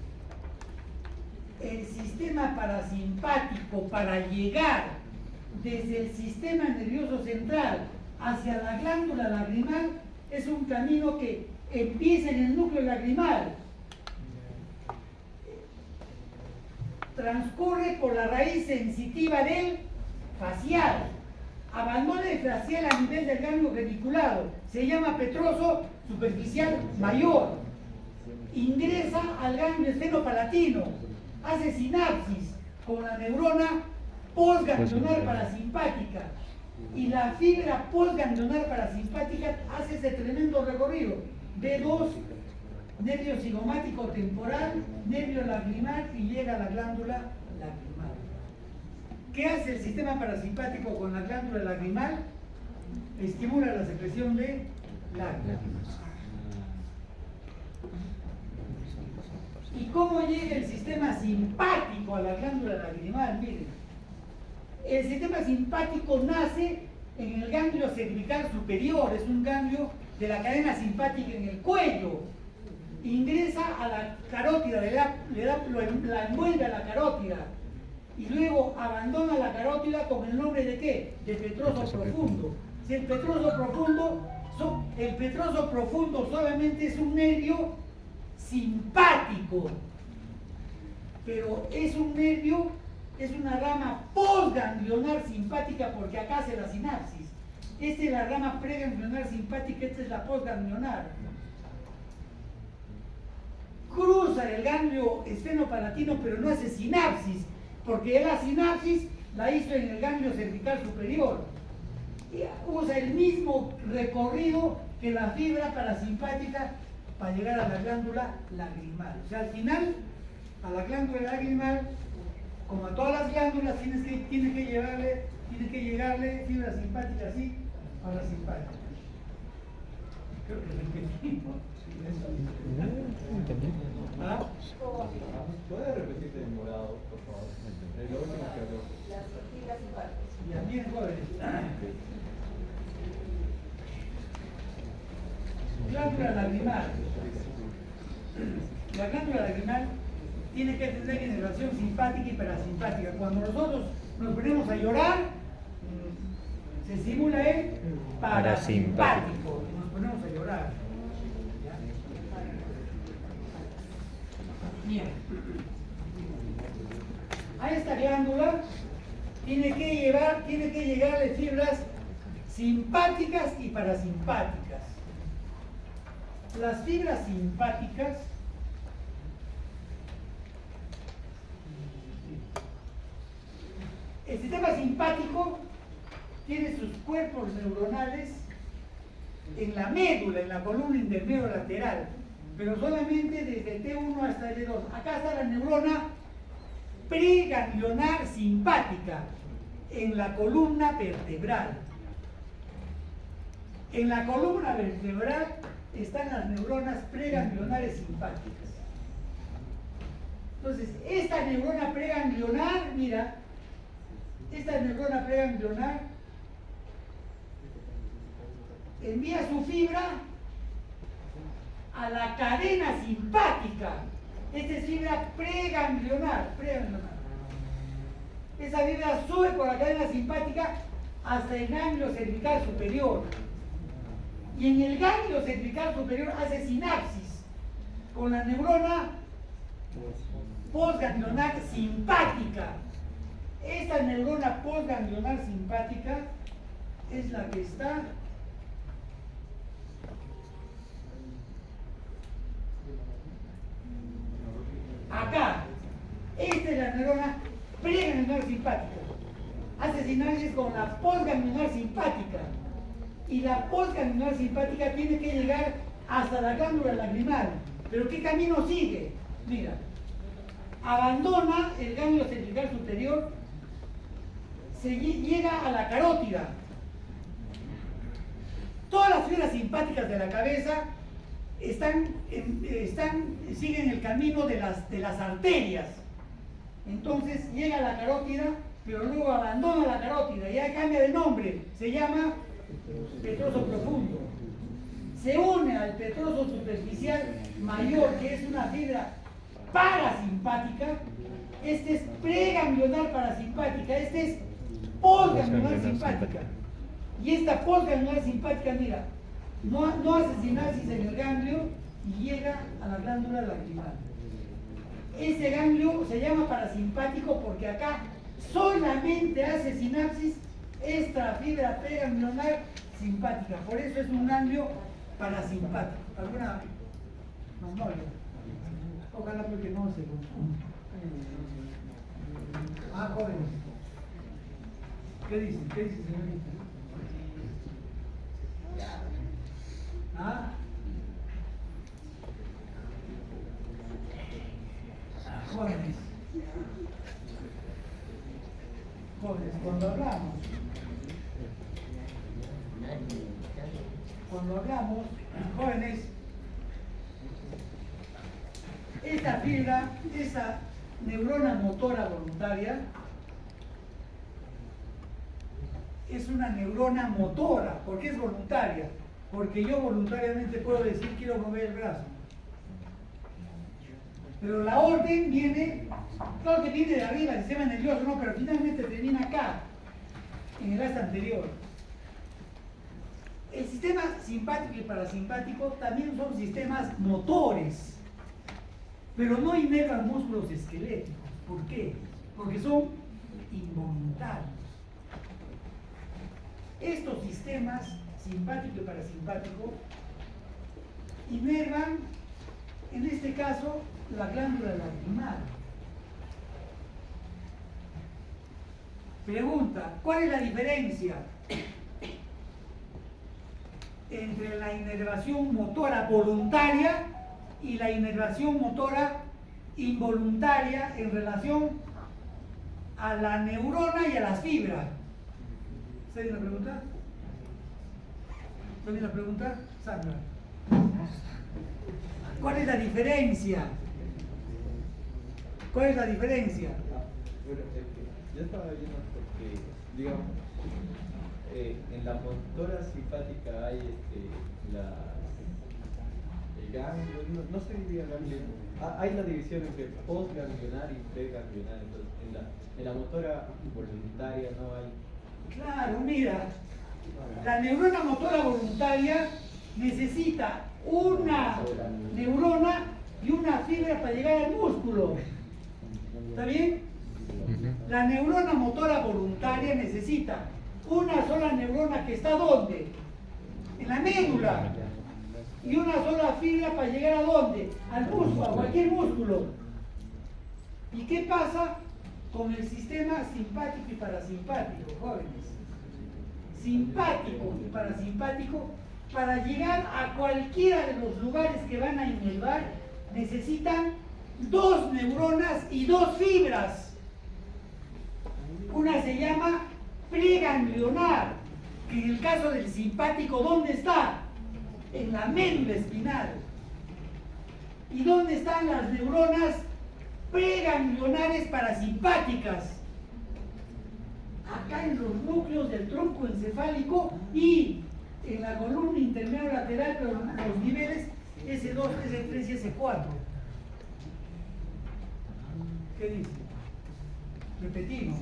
el sistema parasimpático para llegar desde el sistema nervioso central hacia la glándula lagrimal es un camino que empieza en el núcleo lagrimal, transcurre por la raíz sensitiva del facial, abandona el facial a nivel del ganglio geniculado, se llama petroso superficial mayor, ingresa al ganglio esfenopalatino, hace sinapsis con la neurona postganglionar parasimpática. Y la fibra postganglionar parasimpática hace ese tremendo recorrido. B2, nervio cigomático temporal, nervio lagrimal y llega a la glándula lagrimal. ¿Qué hace el sistema parasimpático con la glándula lagrimal? Estimula la secreción de lágrimas. ¿Y cómo llega el sistema simpático a la glándula lagrimal? Miren, el sistema simpático nace en el ganglio cervical superior, es un ganglio de la cadena simpática en el cuello. Ingresa a la carótida, la envuelve a la carótida y luego abandona la carótida con el nombre de ¿qué? De petroso profundo. Si el petroso profundo solamente es un nervio simpático, pero es un nervio, es una rama postganglionar simpática porque acá hace la sinapsis. Esta es la rama preganglionar simpática, esta es la postganglionar. Cruza el ganglio esfenopalatino pero no hace sinapsis, porque la sinapsis la hizo en el ganglio cervical superior. Y usa el mismo recorrido que la fibra parasimpática para llegar a la glándula lagrimal. O sea, al final, a la glándula lagrimal, como a todas las glándulas, tiene que llegarle fibra simpática así, parasimpática. Creo que repetimos. ¿Ah? ¿Puedes repetirte en morado, por favor? Lo último que habló. Las fibras simpáticas. Ya, miren, jóvenes. Glándula lagrimal. La glándula lagrimal tiene que tener inervación simpática y parasimpática. Cuando nosotros nos ponemos a llorar, se estimula el parasimpático. Nos ponemos a llorar. Bien. A esta glándula tiene que llegarle fibras simpáticas y parasimpáticas. Las fibras simpáticas el sistema simpático tiene sus cuerpos neuronales en la médula, en la columna intermedio-lateral, pero solamente desde T1 hasta L2. Acá está la neurona preganglionar simpática en la columna vertebral. En la columna vertebral están las neuronas preganglionares simpáticas. Entonces, esta neurona preganglionar, mira, esta neurona preganglionar envía su fibra a la cadena simpática. Esta es fibra preganglionar. Esa fibra sube por la cadena simpática hasta el ganglio cervical superior. Y en el ganglio cervical superior hace sinapsis con la neurona postganglionar simpática. Esta neurona postganglionar simpática es la que está acá. Esta es la neurona preganglionar simpática. Hace sinapsis con la postganglionar simpática. Y la postganglionar simpática tiene que llegar hasta la glándula lagrimal. ¿Pero qué camino sigue? Mira, abandona el ganglio cervical superior, llega a la carótida. Todas las fibras simpáticas de la cabeza siguen el camino de las arterias. Entonces llega a la carótida, pero luego abandona la carótida, ya cambia de nombre, se llama petroso profundo. Se une al petroso superficial mayor, que es una fibra parasimpática. Este es preganglionar parasimpática, este es postganglionar simpática. Y esta postganglionar simpática, mira, no hace sinapsis en el ganglio y llega a la glándula lagrimal. Ese ganglio se llama parasimpático porque acá solamente hace sinapsis esta fibra preganglionar simpática. Por eso es un ganglio parasimpático. ¿Alguna memoria? Ojalá porque no se confunda. Ah, jóvenes. ¿Qué dicen? ¿Qué dicen, señorita? ¿Ah? Jóvenes. Jóvenes, cuando hablamos, jóvenes, esta fibra, esa neurona motora voluntaria, es una neurona motora. ¿Por qué es voluntaria? Porque yo voluntariamente puedo decir quiero mover el brazo. Pero la orden viene, claro que viene de arriba, el sistema nervioso, no, pero finalmente termina acá, en el asta anterior. El sistema simpático y parasimpático también son sistemas motores, pero no inervan músculos esqueléticos. ¿Por qué? Porque son involuntarios. Estos sistemas, simpático y parasimpático, inervan, en este caso, la glándula lacrimal. Pregunta, ¿cuál es la diferencia entre la inervación motora voluntaria y la inervación motora involuntaria en relación a la neurona y a las fibras? ¿Está bien la pregunta? ¿Está bien la pregunta? Sandra. ¿Cuál es la diferencia? ¿Cuál es la diferencia? Bueno, yo estaba viendo porque, digamos, en la motora simpática hay el ganglio, no se diría ganglio, hay la división entre postganglionar y preganglionar, entonces en la motora voluntaria no hay. Claro, mira, la neurona motora voluntaria necesita una neurona y una fibra para llegar al músculo. ¿Está bien? La neurona motora voluntaria necesita una sola neurona que está ¿dónde? En la médula. Y una sola fibra para llegar a ¿dónde? Al músculo, a cualquier músculo. ¿Y qué pasa con el sistema simpático y parasimpático, jóvenes? Simpático y parasimpático, para llegar a cualquiera de los lugares que van a inervar, necesitan dos neuronas y dos fibras. Una se llama preganglionar, que en el caso del simpático, ¿dónde está? En la médula espinal. ¿Y dónde están las neuronas preganglionares parasimpáticas? Acá en los núcleos del tronco encefálico y en la columna intermedio lateral, pero los niveles S2, S3 y S4. ¿Qué dice? Repetimos.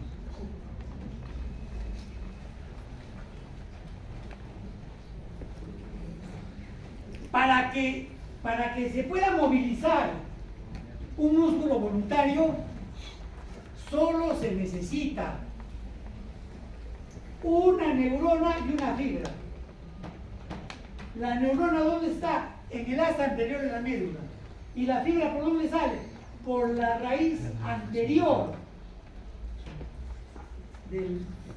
Para que se pueda movilizar un músculo voluntario, solo se necesita una neurona y una fibra. ¿La neurona dónde está? En el asta anterior de la médula. ¿Y la fibra por dónde sale? Por la raíz anterior.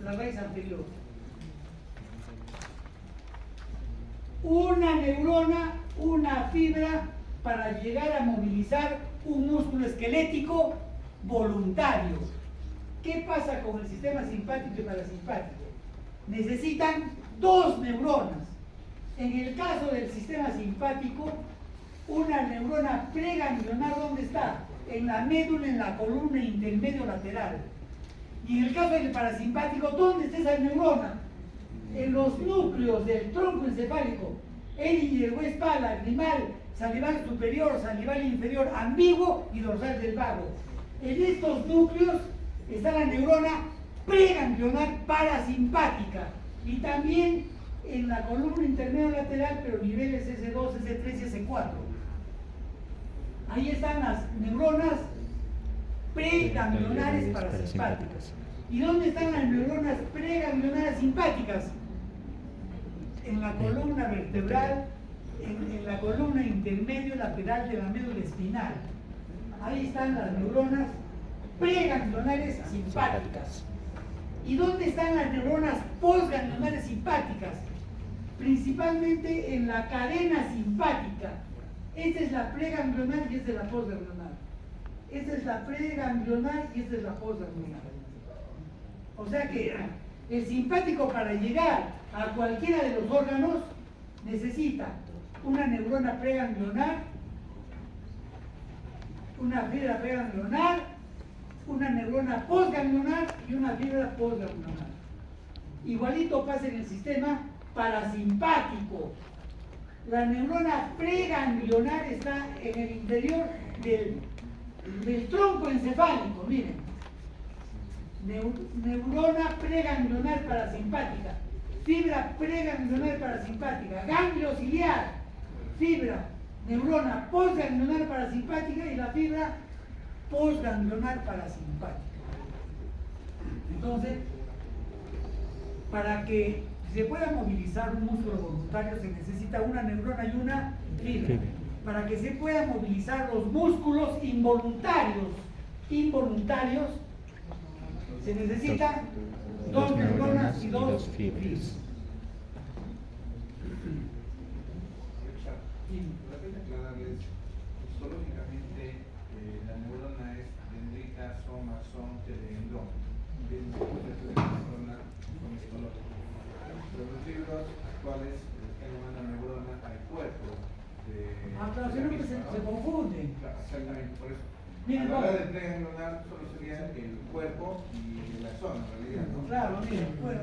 La raíz anterior. Una neurona, una fibra para llegar a movilizar un músculo esquelético voluntario. ¿Qué pasa con el sistema simpático y parasimpático? Necesitan dos neuronas. En el caso del sistema simpático, una neurona preganglionar, ¿dónde está? En la médula, en la columna intermedio lateral. Y en el caso del parasimpático, ¿dónde está esa neurona? En los núcleos del tronco encefálico, espal, lagrimal, salival superior, salival inferior, ambiguo y dorsal del vago. En estos núcleos está la neurona preganglionar parasimpática y también en la columna intermedio lateral, pero niveles S2, S3 y S4. Ahí están las neuronas preganglionares parasimpáticas. ¿Y dónde están las neuronas preganglionares simpáticas? En la columna vertebral, en la columna intermedio lateral de la médula espinal. Ahí están las neuronas preganglionales simpáticas. ¿Y dónde están las neuronas postganglionales simpáticas? Principalmente en la cadena simpática. Esta es la preganglional y esta es la postganglional. Esta es la preganglional y esta es la postganglional. O sea que el simpático, para llegar a cualquiera de los órganos, necesita una neurona preganglionar, una fibra preganglionar, una neurona postganglionar y una fibra postganglionar. Igualito pasa en el sistema parasimpático. La neurona preganglionar está en el interior del tronco encefálico, miren. Neurona preganglionar parasimpática, fibra preganglionar parasimpática, ganglio ciliar, fibra, neurona postganglionar parasimpática y la fibra postganglionar parasimpática. Entonces, para que se pueda movilizar un músculo voluntario se necesita una neurona y una fibra. Para que se puedan movilizar los músculos involuntarios, se necesitan dos neuronas y dos fibras. Para aclararles, histológicamente la neurona es dendrita, soma, teleendón. Es una neurona con histológico. Pero los libros actuales están llamando neurona al cuerpo. Claro, si no se confunden. Claro, exactamente, por eso. Miren, A la hora de preganglionar solo sería el cuerpo y la zona, en realidad, ¿no? Claro, miren, bueno,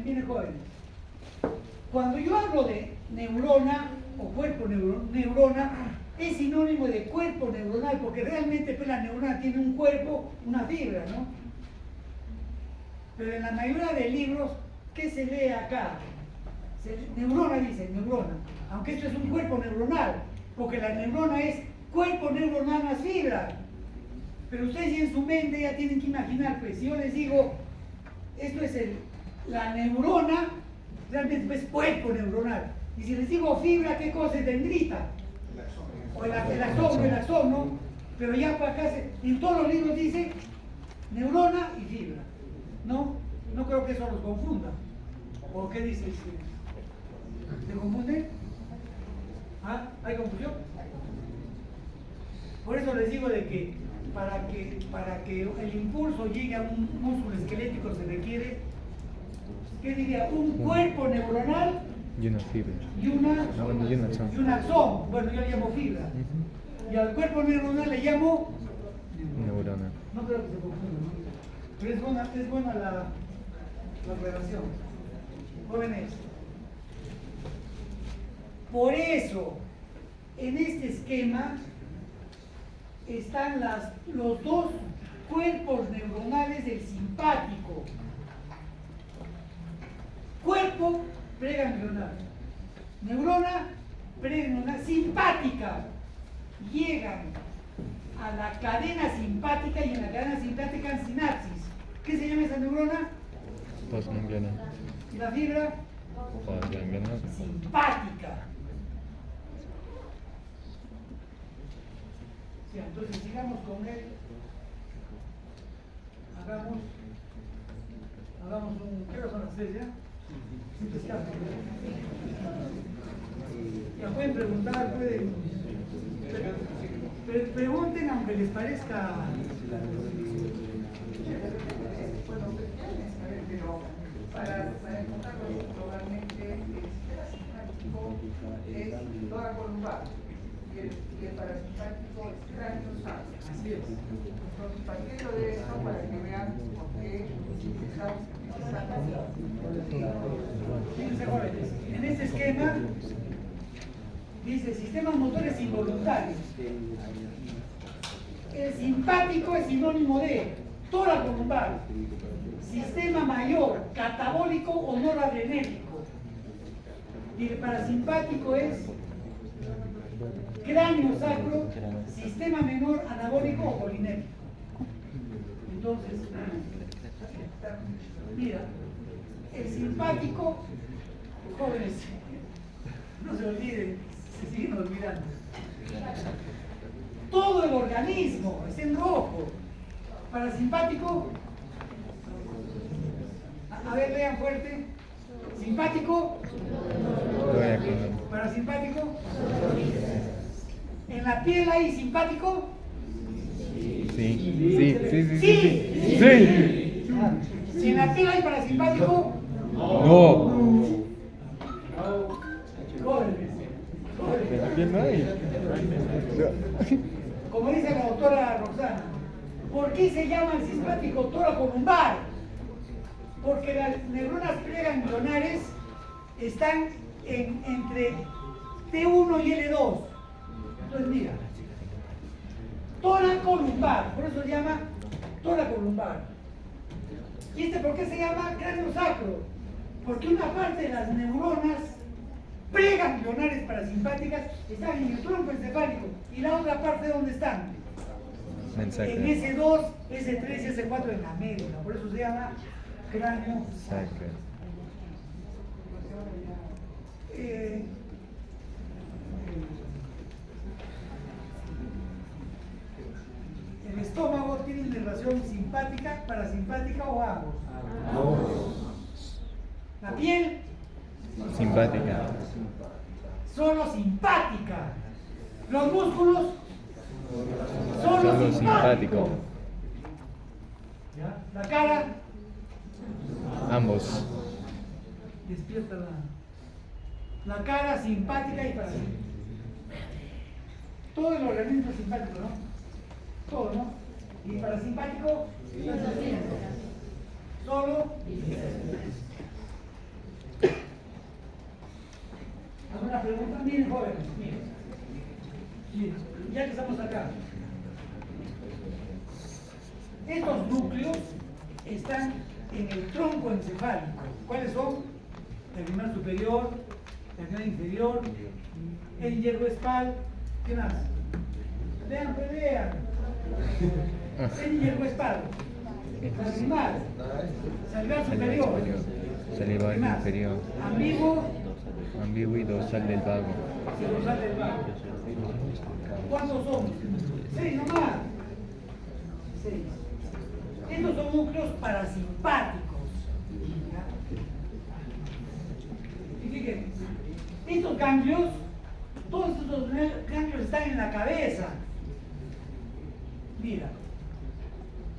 miren jóvenes. Cuando yo hablo de neurona o cuerpo neurona, es sinónimo de cuerpo neuronal, porque realmente pues, la neurona tiene un cuerpo, una fibra, ¿no? Pero en la mayoría de libros, ¿qué se lee acá? Neurona dice, neurona, aunque esto es un cuerpo neuronal, porque la neurona es cuerpo neuronal más fibra. Pero ustedes ya en su mente ya tienen que imaginar, pues si yo les digo, esto es la neurona, realmente es cuerpo neuronal. Y si les digo fibra, ¿qué cosa es? Dendrita. O el axón, ¿no? Pero ya para acá, en todos los libros dice neurona y fibra. ¿No? No creo que eso los confunda. ¿O qué dice? ¿Se confunde? ¿Ah? ¿Hay confusión? Por eso les digo de que para que el impulso llegue a un músculo esquelético se requiere, ¿qué diría? Un cuerpo neuronal Y una fibra. y una bueno, y un axón. y un axón. Bueno, yo le llamo fibra. Y al cuerpo neuronal le llamo Neurona. no creo que se confunda, ¿no? Pero es buena la aclaración. Jóvenes, por eso en este esquema están los dos cuerpos neuronales del simpático. Cuerpo preganglionar, neurona preganglionar simpática, llegan a la cadena simpática y en la cadena simpática en sinapsis. ¿Qué se llama esa neurona? Postganglionar. ¿Y la fibra? Postganglionar. Simpática. Sí, entonces sigamos con él. Hagamos un... ¿Qué hora son las 6 ya? Sí, pues ya. Ya pueden preguntar, pregunten aunque les parezca. Bueno, a ver, pero para enfocarlo globalmente, el parasimpático es tóraco lumbar y el parasimpático es cráneo sano. Así es. Entonces, partiendo de eso, para que vean por qué estamos Fíjense, jóvenes, en este esquema dice sistemas motores involuntarios. El simpático es sinónimo de tóraco lumbar, sistema mayor, catabólico o noradrenérgico. Y el parasimpático es cráneo sacro, sistema menor, anabólico o colinérgico. Entonces, mira, el simpático, jóvenes, no se olviden, se siguen olvidando. Todo el organismo está en rojo. Parasimpático. A ver, vean fuerte. Simpático. Estoy aquí. Parasimpático. En la piel hay simpático. Sí, sí, sí, sí, sí. Sí. Sí. Si en la piel hay parasimpático. No. Jóvenes. En la piel no hay. Como dice la doctora Roxana, ¿por qué se llama el simpático tóraco lumbar? Porque las neuronas preganglionares están entre T1 y L2. Entonces mira, tóraco lumbar, por eso se llama tóraco lumbar. ¿Y por qué se llama cráneo sacro? Porque una parte de las neuronas preganglionares parasimpáticas están en el tronco encefálico. ¿Y la otra parte dónde están? Mensaje. En S2, S3 y S4 en la médula. Por eso se llama cráneo sacro. Sacra. El estómago tiene una relación simpática, parasimpática o ambos. La piel, Simpática. solo simpática. Los músculos, solo Solo simpático. simpático. ¿Ya? La cara, Ambos. despierta la cara simpática y parasimpática. Todo el organismo es simpático, ¿no? Todo, ¿no? Y parasimpático, solo. ¿Alguna pregunta? Miren, jóvenes, miren. Miren, ya que estamos acá. Estos núcleos están en el tronco encefálico. ¿Cuáles son? Terminal superior, terminal inferior, el hierroespal. ¿Qué más? Vean, pues vean. El hierroespal. Lacrimal. Salivar superior. Salivar ¿Qué más? inferior. Ambiguo. Ambiguo y dorsal del vago. Dorsal del vago. ¿Cuántos son? 6 nomás. 6. Estos son núcleos parasimpáticos. ¿Ya? Y fíjense, estos ganglios, todos estos ganglios están en la cabeza. Mira,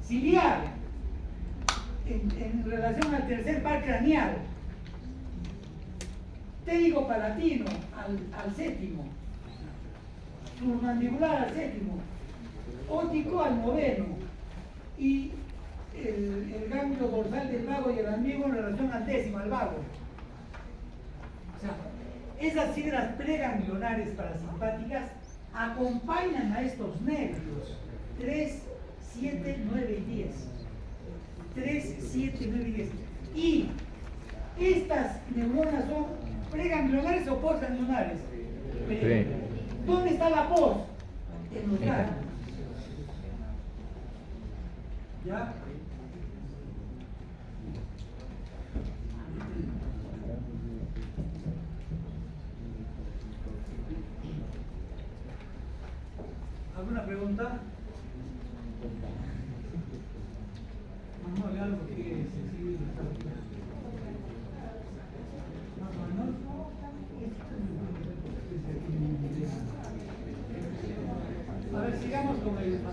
ciliar, en relación al tercer par craneal, télico palatino al séptimo, submandibular al séptimo, óptico al noveno y el ganglio dorsal del vago y el ambiguo en relación al décimo, al vago. O sea, esas fibras preganglionares parasimpáticas acompañan a estos nervios 3, 7, 9 y 10. 3, 7, 9 y 10. Y estas neuronas son preganglionares o postganglionares. Sí. ¿Dónde está la post? En los ganglios. ¿Ya? ¿Alguna pregunta? Vamos a ver algo que es sensible. A ver, sigamos con el ejemplo.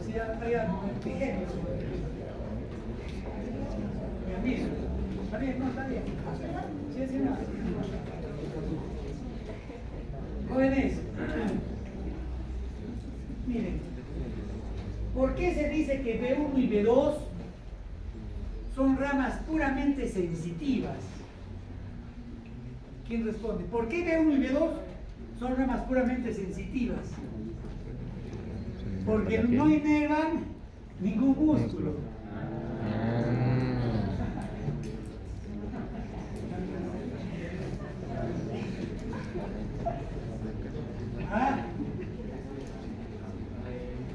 Mira, está bien, no, está bien. Sí, sí, no. Jóvenes, miren, ¿por qué se dice que B1 y B2 son ramas puramente sensitivas? ¿Quién responde? ¿Por qué B1 y B2 son ramas puramente sensitivas? Porque no inervan ningún músculo. ¿Ah?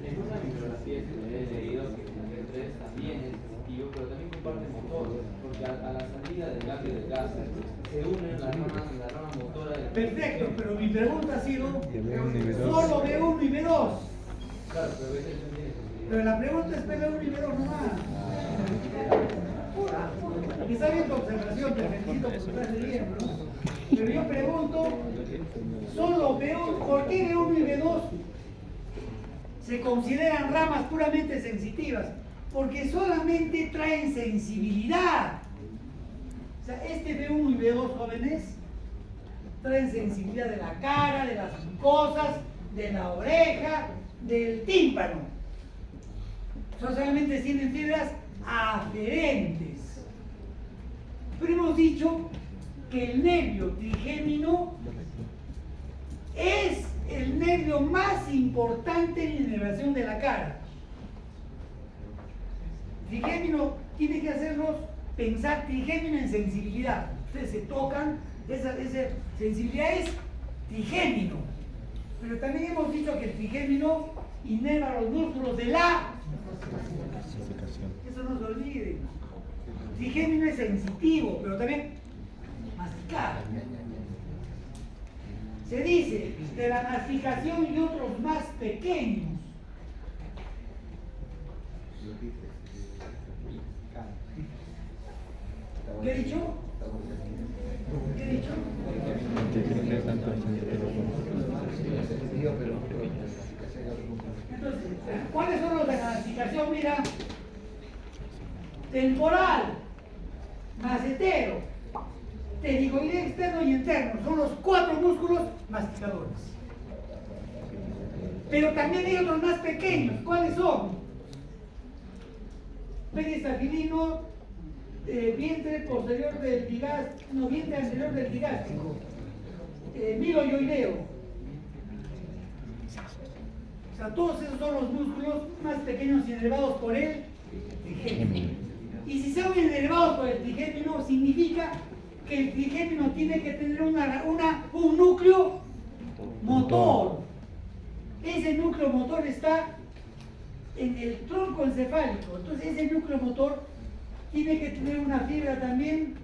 En una bibliografía que he leído que el 3 también es sensitivo, pero también comparte motor, porque a la salida del ganglio del gas se unen la rama motora del... Perfecto, pero mi pregunta ha sido B1 y B2. solo B1 y B2. Claro, pero ese también es sensibilidad. Pero la pregunta es B1 y B2 nomás. Y está bien tu observación, te felicito por estar leyendo, ¿no? Pero yo pregunto, solo B1, ¿por qué B1 y B2 se consideran ramas puramente sensitivas? Porque solamente traen sensibilidad. O sea, este B1 y B2, jóvenes, traen sensibilidad de la cara, de las mucosas, de la oreja, del tímpano. Solamente tienen fibras aferentes. Pero hemos dicho que el nervio trigémino es el nervio más importante en la inervación de la cara. Trigémino tiene que hacernos pensar trigémino en sensibilidad. Ustedes se tocan, esa sensibilidad es trigémino. Pero también hemos dicho que el trigémino inerva los músculos de la... Eso no se olviden. Trigémino es sensitivo, pero también masticar. Se dice de la masticación y otros más pequeños. ¿Qué he dicho? ¿Qué he dicho? Entonces, ¿cuáles son los de la masticación? Mira, temporal, macetero, pterigoideo externo y interno, son los 4 músculos masticadores. Pero también hay otros más pequeños. ¿Cuáles son? Peristagilino, vientre posterior del digástrico, no, vientre anterior del digástrico, miloioideo. O sea, todos esos son los músculos más pequeños inervados por el trigémino. Y si son inervados por el trigémino, significa que el trigémino tiene que tener un núcleo motor. Ese núcleo motor está en el tronco encefálico. Entonces ese núcleo motor tiene que tener una fibra también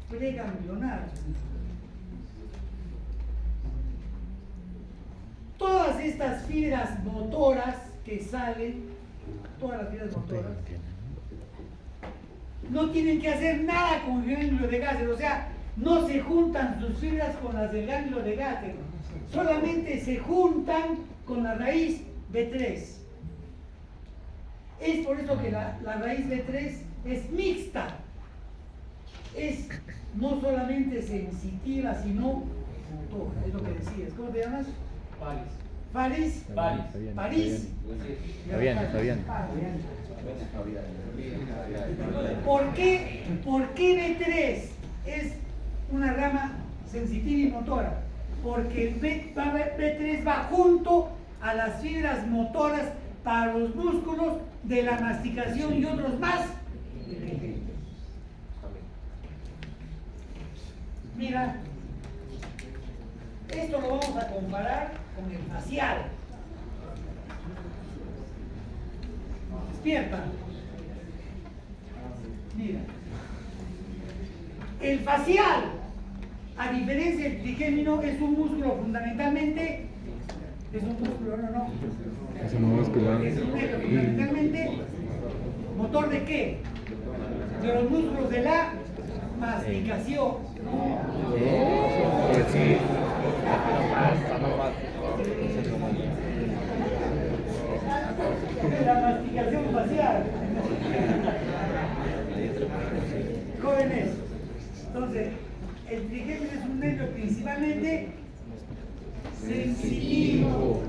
preganglionar. Todas estas fibras motoras que salen, todas las fibras motoras, no tienen que hacer nada con el ganglio de Gaster, o sea, no se juntan sus fibras con las del ganglio de Gaster, solamente se juntan con la raíz B3. Es por eso que la raíz B3 es mixta, es no solamente sensitiva, sino motora, es lo que decías. ¿Cómo te llamas? París. París. Fabián. ¿Por qué B3 es una rama sensitiva y motora? Porque el B3 va junto a las fibras motoras para los músculos de la masticación y otros más. Mira, esto lo vamos a comparar con el facial. Despierta. Mira. El facial, a diferencia del trigémino, es un músculo fundamentalmente. Es un músculo, no. Es un músculo. Es un nervio fundamentalmente. ¿Motor de qué? De los músculos de la masticación. Sí. De la masticación facial. Jóvenes, entonces, el trigémino es un nervio principalmente sensitivo.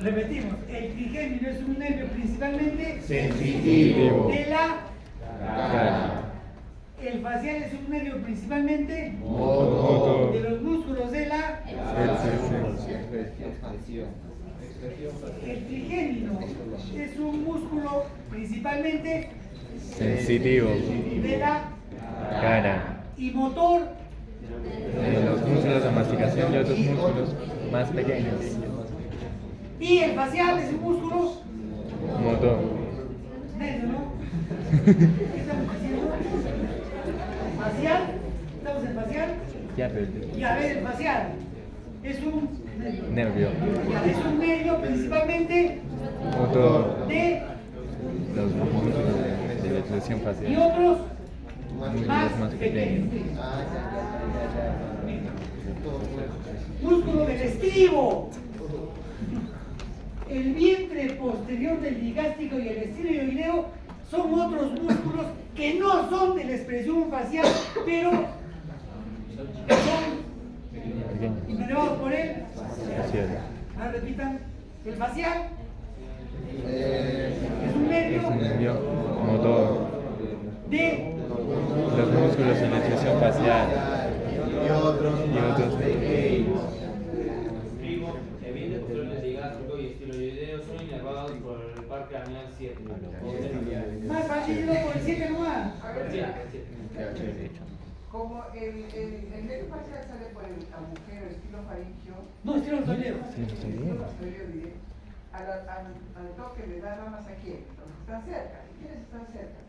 Repetimos, el trigémino es un nervio principalmente Sensitivo. de la Cara. El facial es un nervio principalmente Motor. de los músculos de la... El trigémino es un músculo principalmente Sensitivo. de la... Cara. Y motor De los músculos de masticación y otros músculos más pequeños. y el facial es un músculo Motor. nervio, ¿no? ¿Qué estamos haciendo? ¿Facial? ¿Estamos en facial? Ya, pero- Y a ver, el facial. Es un Nervio. Es un nervio principalmente Motor. de Los músculos de la expresión y facial. otros Músculos más más pequeños. pequeños. Músculo del estribo. El vientre posterior del digástrico y el estiloideo son otros músculos que no son de la expresión facial, pero son inervados por él. Facial. Ahora repitan. El facial es un Es un nervio nervio motor. de Los músculos de la expresión facial. Y otros Escribo, el vientre posterior del digástrico y estiloideo son inervados por el par craneal 7. más fácil por el 7 nomás. A ver, Sí, mira, sí. como el nervio facial sale por el agujero estilofaringio, No, estiloideo. estilofaringio diré, al toque le da ramas a quién, los que están cerca. ¿Y quiénes están cerca?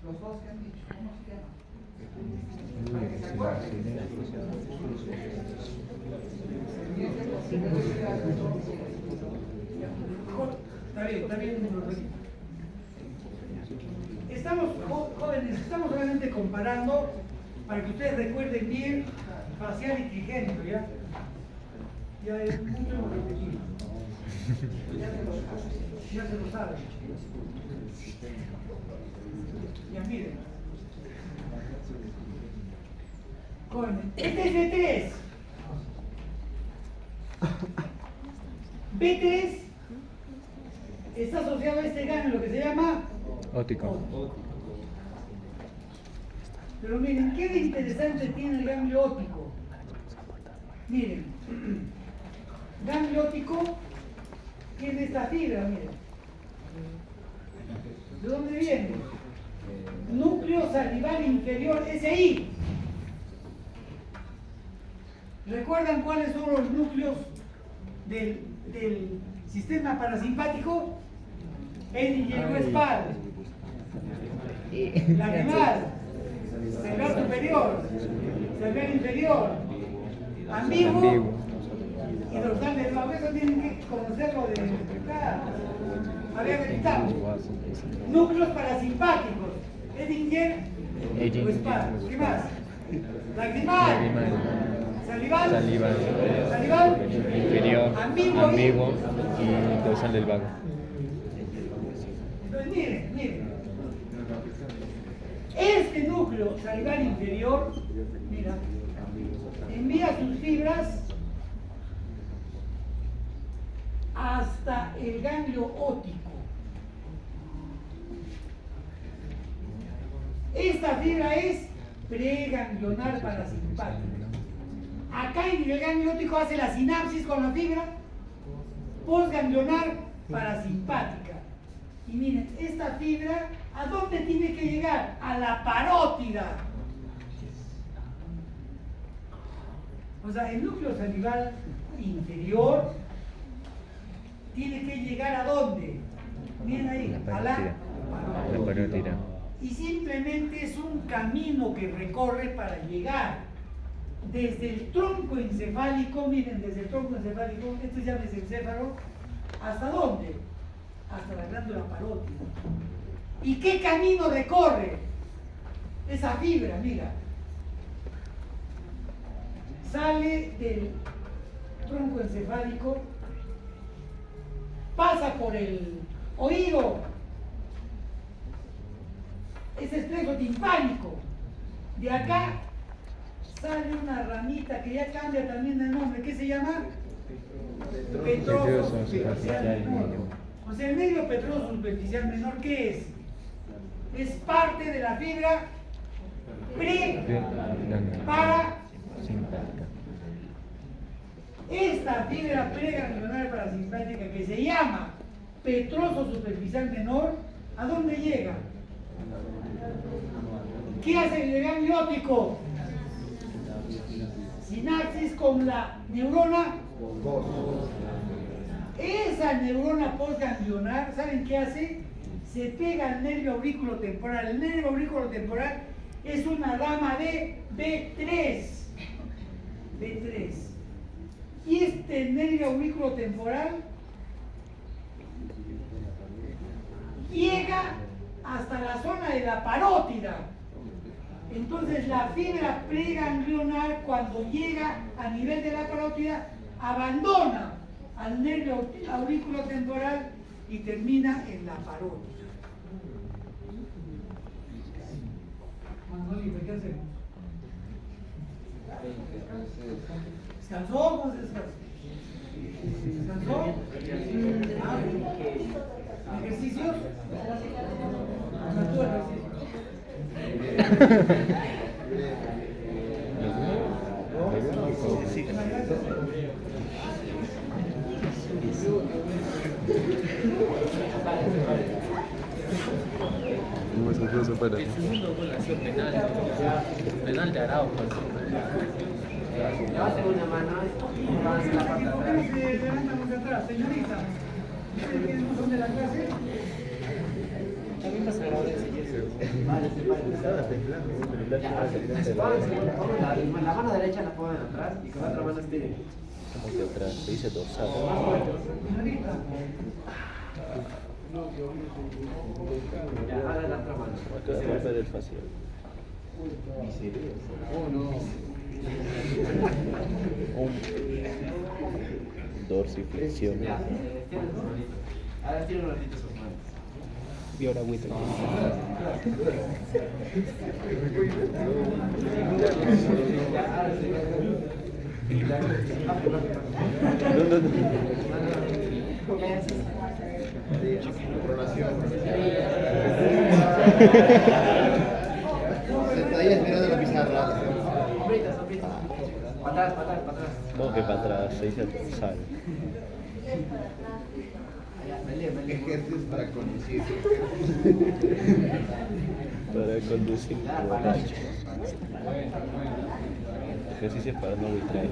Los dos que han dicho, ¿cómo se llaman? Para que se acuerden. El vientre posterior del digástrico. Está bien. Estamos, jóvenes, estamos realmente comparando para que ustedes recuerden bien facial y trigémino, ¿ya? Ya es mucho hemos repetido. Ya se lo saben. Ya miren. Jóvenes, este es B3. B3 está asociado a este ganglio que se llama Óptico. Pero miren, ¿qué de interesante tiene el ganglio óptico? Miren, ganglio óptico tiene esta fibra, miren. ¿De dónde viene? Núcleo salival inferior, SI. ¿Recuerdan cuáles son los núcleos del sistema parasimpático? Edinger-Westphal, lacrimal, cerebral superior, cerebral inferior, ambiguo y dorsal del vago. Eso tienen que conocerlo de claro. A ver, repitamos. Núcleos parasimpáticos. Edinger-Westphal. ¿Qué más? Lacrimal. Salival, Inferior, ambiguo y dorsal del vago. Entonces miren. Este núcleo salival inferior, mira, envía sus fibras hasta el ganglio óptico. Esta fibra es preganglionar parasimpática. Acá en el ganglio óptico hace la sinapsis con la fibra postganglionar parasimpática. Y miren, esta fibra, ¿a dónde tiene que llegar? A la parótida. O sea, el núcleo salival inferior tiene que llegar ¿a dónde? Miren ahí, a la parótida. Y simplemente es un camino que recorre para llegar desde el tronco encefálico, miren, desde el tronco encefálico, esto ya es encéfalo, ¿hasta dónde? Hasta la glándula parótida. ¿Y qué camino recorre? Esa fibra, mira. Sale del tronco encefálico, pasa por el oído, ese es plexo timpánico. De acá sale una ramita que ya cambia también el nombre, ¿qué se llama? Petroso superficial menor. O sea, el medio petroso superficial menor, ¿qué es? Es parte de la fibra parasimpática. Esta fibra preganglionar parasimpática que se llama petroso superficial menor, ¿a dónde llega? ¿Qué hace el ganglio óptico? Sinapsis con la neurona. Esa neurona postganglionar, ¿saben qué hace? Se pega al nervio aurículo temporal. El nervio aurículo temporal es una rama de B3. Y este nervio auriculotemporal llega hasta la zona de la parótida. Entonces la fibra preganglionar, cuando llega a nivel de la parótida, abandona al nervio auriculotemporal y termina en la parótida. Manolito, ¿qué hacemos? ¿Descansó o no descansó? ¿Descansó? ¿Ejercicios? No tuvo ejercicio. El segundo gol ha sido penal de Araujo. Levante una mano y avance la parte de atrás. Levantamos atrás, señorita. ¿Ustedes no son de la clase? También pasa la hora de seguirse. Vale, la mano derecha la pongan atrás y con la otra mano estiren. Como que atrás, se dice dorsal. Señorita. Ya, ahora la otra mano. Acá va a ver el facial. Dorsiflexión. Ya, estiren sus manitos. Ahora estiren un ratito sus manos. Y ahora agüita. Ya, ahora sí. Sentadillas mirando la pizarra. Sombritas. Para atrás. ¿Cómo que para atrás? Se dice dorsal. Ejercicios para conducir. Para conducir borracho. Ejercicios para no distraer.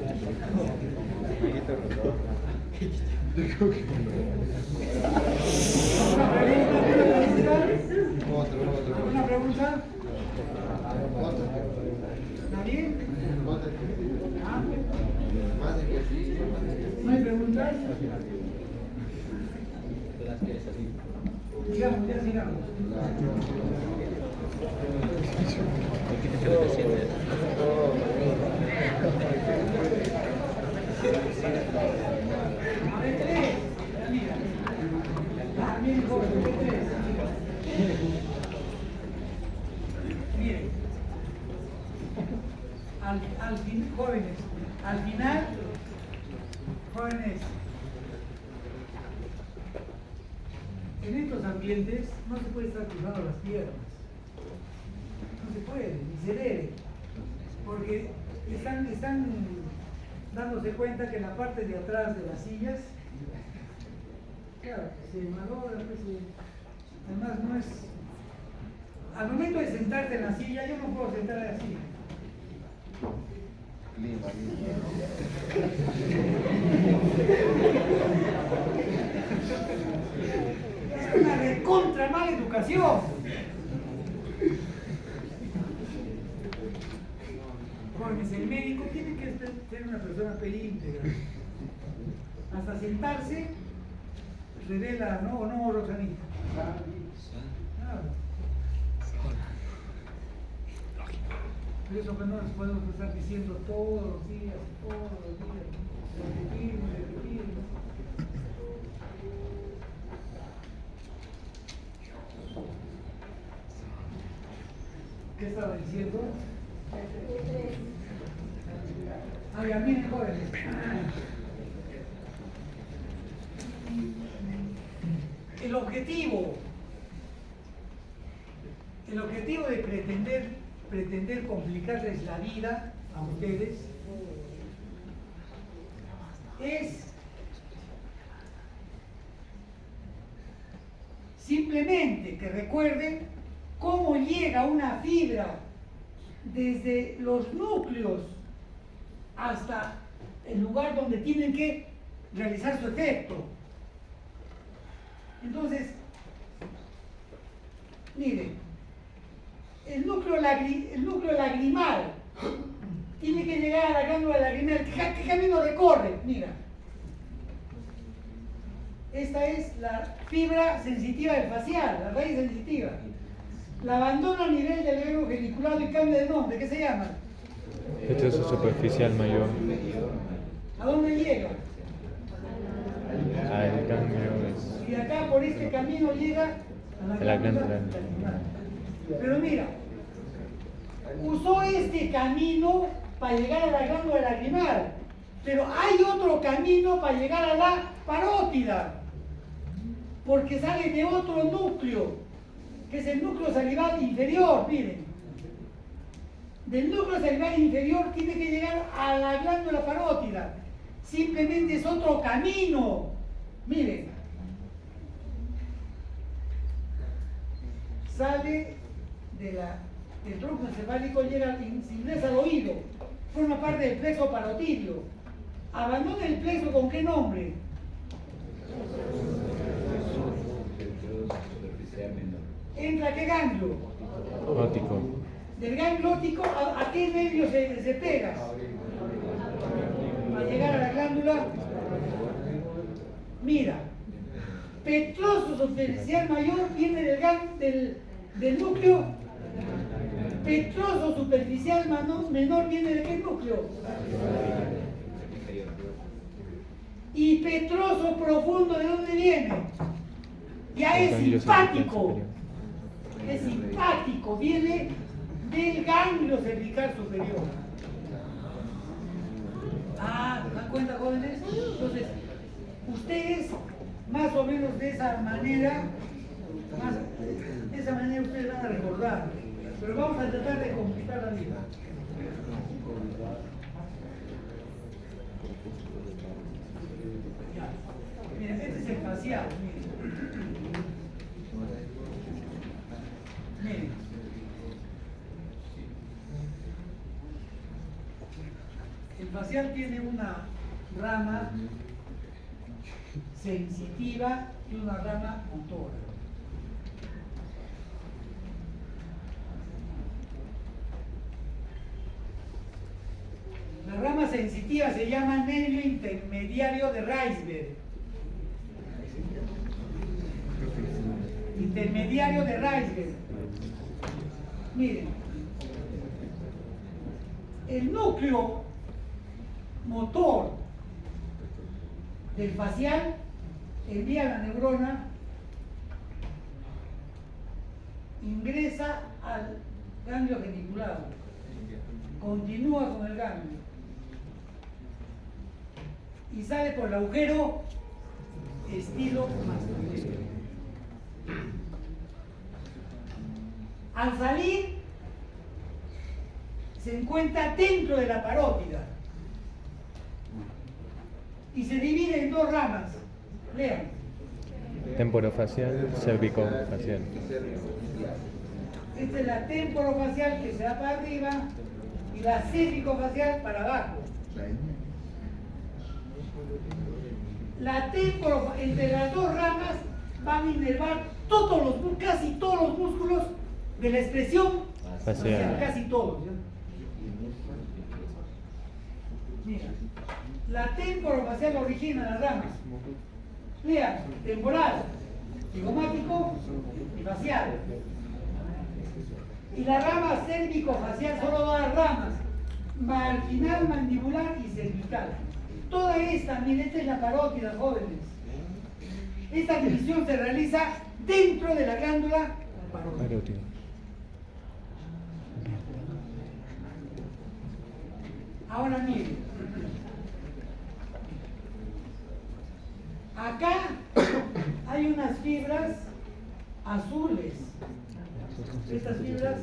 ¿Alguna pregunta? ¿Nadie? Más ejercicio. ¿No hay preguntas? Digamos, ya sigamos. ¿Qué te sientes? A ver, tres. Mira. También joven, tres. Miren. Al fin, jóvenes. Al final, jóvenes. En estos ambientes no se puede estar cruzando las piernas. No se puede, ni se debe. Porque están dándose cuenta que en la parte de atrás de las sillas, claro, se malogra, pues, además no es. Al momento de sentarte en la silla, yo no puedo sentar así. Es una recontra mala educación. Jóvenes, el médico tiene que ser una persona íntegra. Hasta sentarse, revela, no, Rosanita. Claro. Por eso que no les podemos estar diciendo todos los días. Repetir. ¿Qué estaba diciendo? Ya miren, jóvenes. El objetivo de pretender complicarles la vida a ustedes es simplemente que recuerden cómo llega una fibra desde los núcleos hasta el lugar donde tienen que realizar su efecto. Entonces, miren, el núcleo lagrimal tiene que llegar a la glándula lagrimal. ¿Qué camino recorre? Mira. Esta es la fibra sensitiva del facial, la raíz sensitiva. La abandona a nivel del nervio geniculado y cambia de nombre. ¿Qué se llama? Petroso superficial mayor. ¿A dónde llega? Al ganglio Y de acá por este camino llega a la la glándula glándula. lagrimal. Pero mira, usó este camino para llegar a la glándula lagrimal, pero hay otro camino para llegar a la parótida, porque sale de otro núcleo, que es el núcleo salival inferior. Miren, del núcleo salival inferior tiene que llegar a la glándula parótida. Simplemente es otro camino. Miren, sale del tronco encefálico, llega, se ingresa al oído, forma parte del plexo parotidio. Abandona el plexo, ¿con qué nombre? ¿Entra a qué ganglio? óptico. Del ganglio óptico, ¿a qué nervio se pega? Para llegar a la glándula. Mira, petroso superficial mayor viene del núcleo. Petroso superficial menor viene de qué núcleo. Y petroso profundo, ¿de dónde viene? Ya es simpático. Es simpático, viene del ganglio cervical superior. Ah, ¿se dan cuenta, jóvenes? Entonces, ustedes, más o menos de esa manera ustedes van a recordar. Pero vamos a tratar de complicar la vida. Ya. Miren, este es el facial. Miren. El facial tiene una rama sensitiva y una rama motora. La rama sensitiva se llama nervio intermediario de Reisberg. Intermediario de Reisberg. Miren, el núcleo motor del facial envía la neurona, ingresa al ganglio geniculado, continúa con el ganglio y sale por el agujero estilo masculino. Al salir se encuentra dentro de la parótida y se divide en dos ramas. Lean. Temporofacial, cervicofacial. Esta es la temporofacial que se da para arriba y la cervicofacial para abajo. Entre las dos ramas van a inervar casi todos los músculos de la expresión facial, casi todos. ¿Ya? Mira, la temporofacial origina las ramas. Vean, temporal, cigomático y facial. Y la rama cérvico-facial solo dos ramas, marginal, mandibular y cervical. Toda esta, miren, esta es la parótida, jóvenes. Esta división se realiza dentro de la glándula parótida. Ahora miren, acá hay unas fibras azules. Estas fibras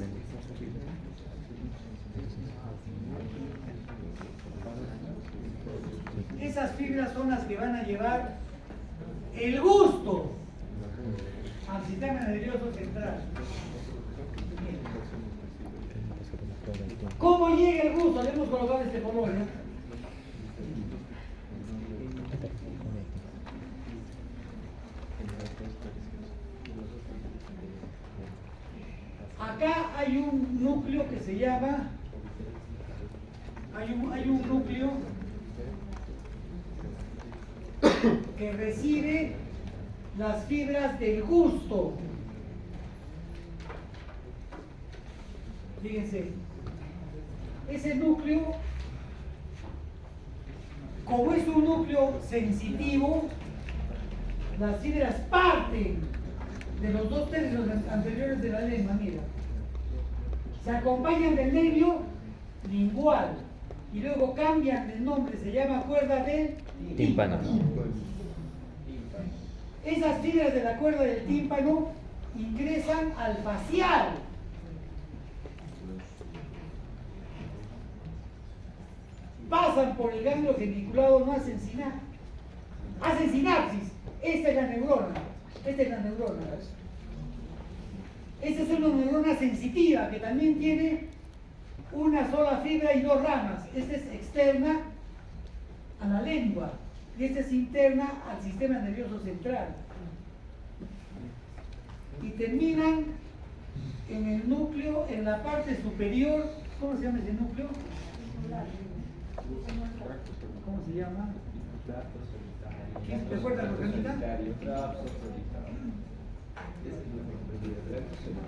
esas fibras son las que van a llevar el gusto al sistema nervioso central. ¿Cómo llega el gusto? Le hemos colocado este color, ¿no? Acá hay un núcleo que se llama hay un núcleo que recibe las fibras del gusto. Fíjense, ese núcleo, como es un núcleo sensitivo, las fibras parten de los 2 tercios anteriores de la lengua, mira. Se acompañan del nervio lingual y luego cambian de nombre, se llama cuerda del Tímpano. Esas fibras de la cuerda del tímpano ingresan al facial. Pasan por el ganglio geniculado, no hacen sinapsis. Esta es la neurona. Esta es una neurona sensitiva que también tiene una sola fibra y 2 ramas. Esta es externa a la lengua y esta es interna al sistema nervioso central. Y terminan en el núcleo, en la parte superior. ¿Cómo se llama ese núcleo? ¿Cómo se llama? ¿Quién te acuerdas, Rogelita?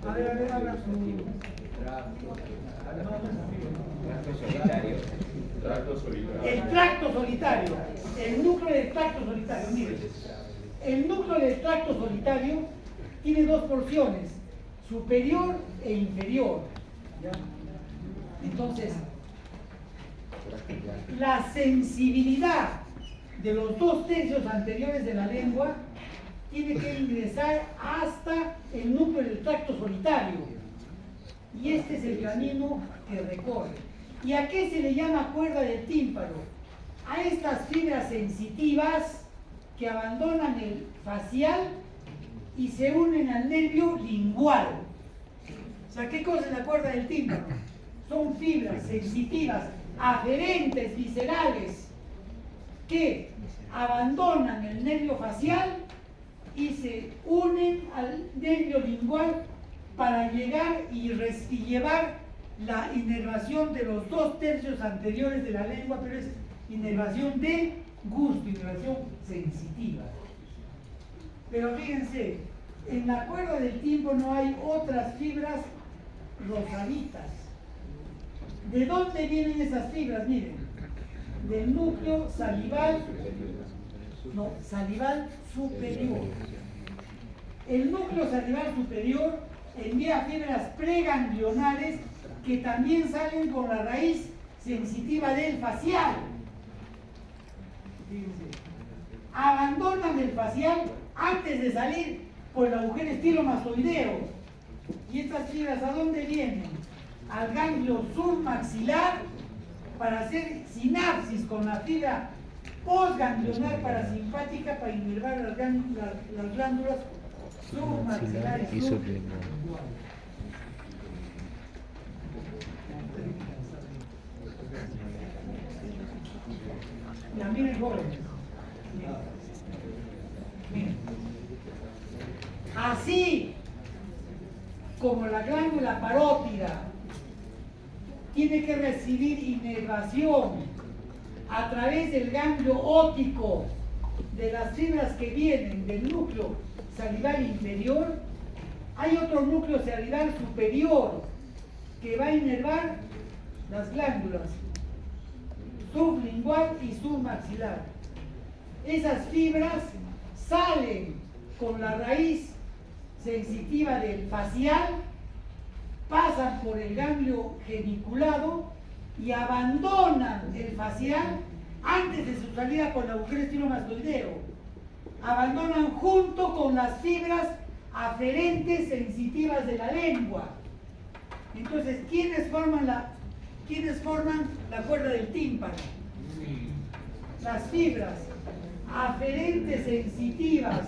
A ver, habla su... El tracto solitario. El núcleo del tracto solitario. Mire, el núcleo del tracto solitario tiene 2 porciones, superior e inferior. ¿Ya? Entonces, la sensibilidad de los 2 tercios anteriores de la lengua tiene que ingresar hasta el núcleo del tracto solitario. Y este es el camino que recorre. ¿Y a qué se le llama cuerda del tímpano? A estas fibras sensitivas que abandonan el facial y se unen al nervio lingual. O sea, ¿qué cosa es la cuerda del tímpano? Son fibras sensitivas, aferentes, viscerales, que abandonan el nervio facial y se unen al nervio lingual para llegar y llevar la inervación de los 2 tercios anteriores de la lengua, pero es inervación de gusto, inervación sensitiva. Pero fíjense, en la cuerda del tímpano hay otras fibras rosaditas. ¿De dónde vienen esas fibras? Miren, del núcleo salival superior. El núcleo salival superior envía fibras preganglionares que también salen con la raíz sensitiva del facial. Fíjense, abandonan el facial antes de salir por el agujero estilomastoideo. ¿Y estas fibras a dónde vienen? Al ganglio submaxilar para hacer sinapsis con la fibra postganglionar parasimpática para inervar las glándulas submaxilares y sublinguales. Ya miren, jóvenes. Miren. Así como la glándula parótida tiene que recibir inervación a través del ganglio óptico de las fibras que vienen del núcleo salival inferior, hay otro núcleo salival superior que va a inervar las glándulas sublingual y submaxilar. Esas fibras salen con la raíz sensitiva del facial, pasan por el ganglio geniculado y abandonan el facial antes de su salida por el agujero estilomastoideo. Abandonan junto con las fibras aferentes sensitivas de la lengua. Entonces, ¿quiénes forman la cuerda del tímpano? Las fibras aferentes sensitivas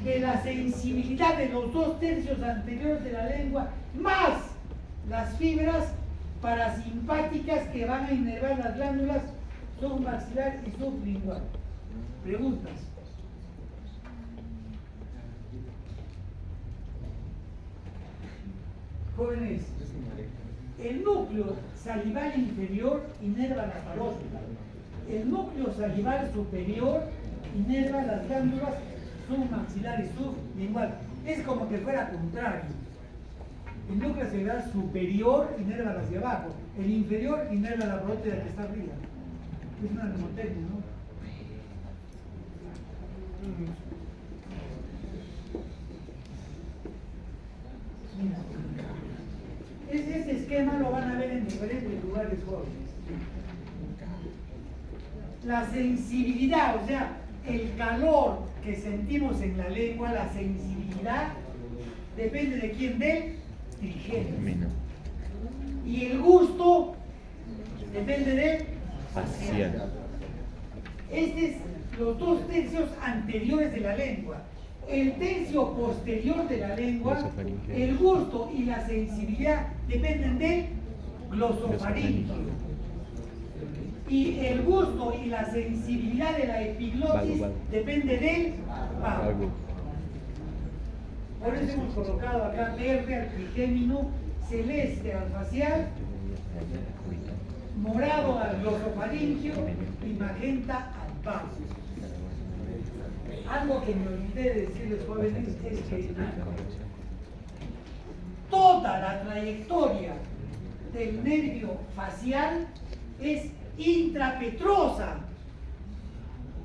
de la sensibilidad de los 2 tercios anteriores de la lengua, más las fibras parasimpáticas que van a inervar las glándulas submaxilar y sublingual. Preguntas. Jóvenes, El núcleo salival inferior inerva la parótida. El núcleo salival superior inerva las glándulas submaxilar y sublingual. Es como que fuera contrario. El núcleo salival superior inerva hacia abajo. El inferior inerva la parótida que está arriba. Es una mnemotecnia, ¿no? Este esquema lo van a ver en diferentes lugares jóvenes. La sensibilidad, o sea, el calor que sentimos en la lengua, la sensibilidad, depende de quién, del trigémino. Y el gusto depende del Facial. Este es los 2 tercios anteriores de la lengua. El tercio posterior de la lengua, el gusto y la sensibilidad dependen del glosofaringio. Y el gusto y la sensibilidad de la epiglotis depende del vago. Por eso hemos colocado acá verde al trigémino, celeste al facial, morado al glosofaringio y magenta al vago. Algo que me olvidé de decirles, jóvenes, es que toda la trayectoria del nervio facial es intrapetrosa.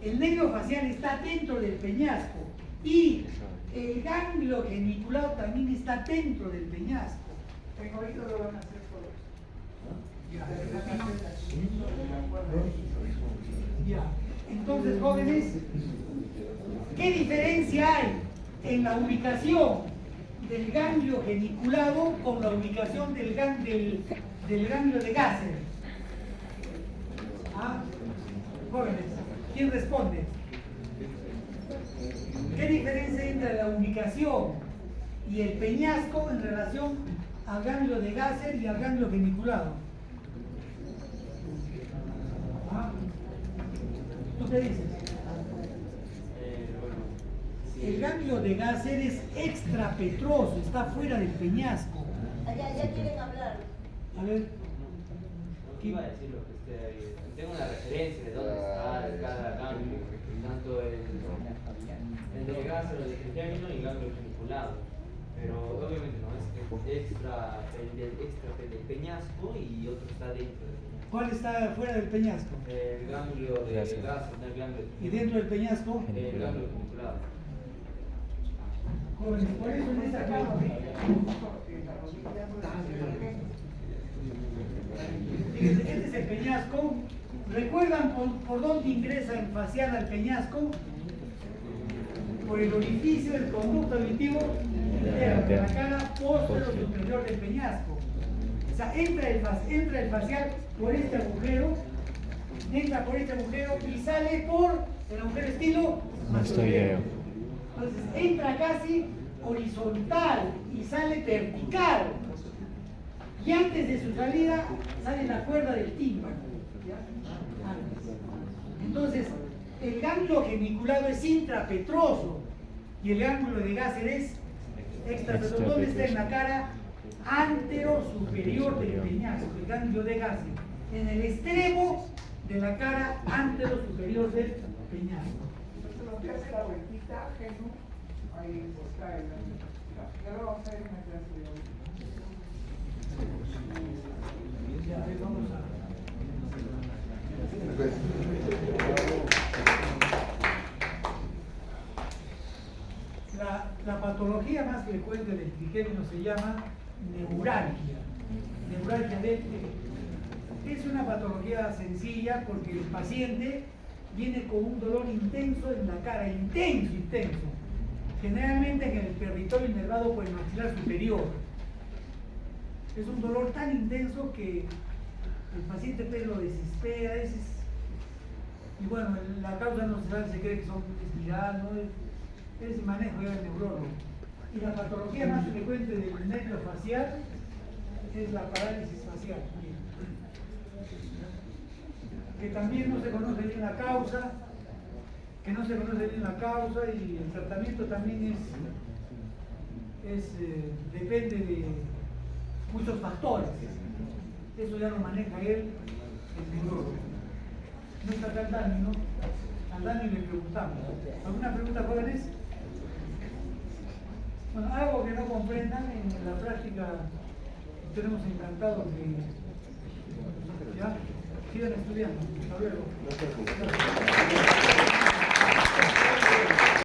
El nervio facial está dentro del peñasco y el ganglio geniculado también está dentro del peñasco. En oído lo van a hacer por Ya. Entonces, jóvenes, ¿qué diferencia hay en la ubicación del ganglio geniculado con la ubicación del ganglio de Gasser? ¿Ah? Jóvenes, ¿quién responde? ¿Qué diferencia hay entre la ubicación y el peñasco en relación al ganglio de Gasser y al ganglio geniculado? ¿Ah? ¿Tú qué dices? El ganglio de Gasser es extrapetroso, está fuera del peñasco. Ya quieren hablar. A ver. No iba a decir lo que esté ahí. Tengo una referencia de dónde está cada ganglio, tanto el de Gasser, el de trigémino y el ganglio geniculado. Pero obviamente no es extra del peñasco y otro está dentro del peñasco. ¿Cuál está fuera del peñasco? El ganglio de Gasser, no el ganglio de ¿Y dentro del peñasco? el ganglio geniculado. Jóvenes, por eso en esta cama. Fíjense, este es el peñasco. ¿Recuerdan por dónde ingresa el facial al peñasco? Por el orificio del conducto auditivo interno, de la cara posterior superior del peñasco. O sea, entra el facial por este agujero, entra por este agujero y sale por el agujero estilo mastodeo. Entonces entra casi horizontal y sale vertical. Y antes de su salida sale la cuerda del tímpano. ¿Ya? Antes. Entonces, el ganglio geniculado es intrapetroso y el ganglio de Gasser es extrapetroso. ¿Dónde está en la cara? Antero superior del peñasco, el ganglio de Gasser. En el extremo de la cara antero superior del peñasco. Entonces lo que hace la vueltita, Genu, ahí está el ganglio. Y ahora vamos a ver una clase de oído. Ya, a ver, vamos a... La patología más frecuente del trigémino se llama neuralgia. Neuralgia del es una patología sencilla porque el paciente viene con un dolor intenso en la cara, intenso. Generalmente en el territorio inervado por el maxilar superior. Es un dolor tan intenso que el paciente pues lo desespera. Y bueno, la causa no se sabe, se cree que son espiral, ¿no? Es manejo ya del neurólogo. Y la patología más frecuente del nervio facial es la parálisis facial, que también no se conoce bien la causa, y el tratamiento también depende de muchos factores. Eso ya lo maneja él, el tecnólogo. No está acá el Dani, ¿no? Al Dani le preguntamos. ¿Alguna pregunta, jóvenes? Bueno, algo que no comprendan en la práctica, tenemos encantados de... ¿Ya? Sigan estudiando. Hasta luego.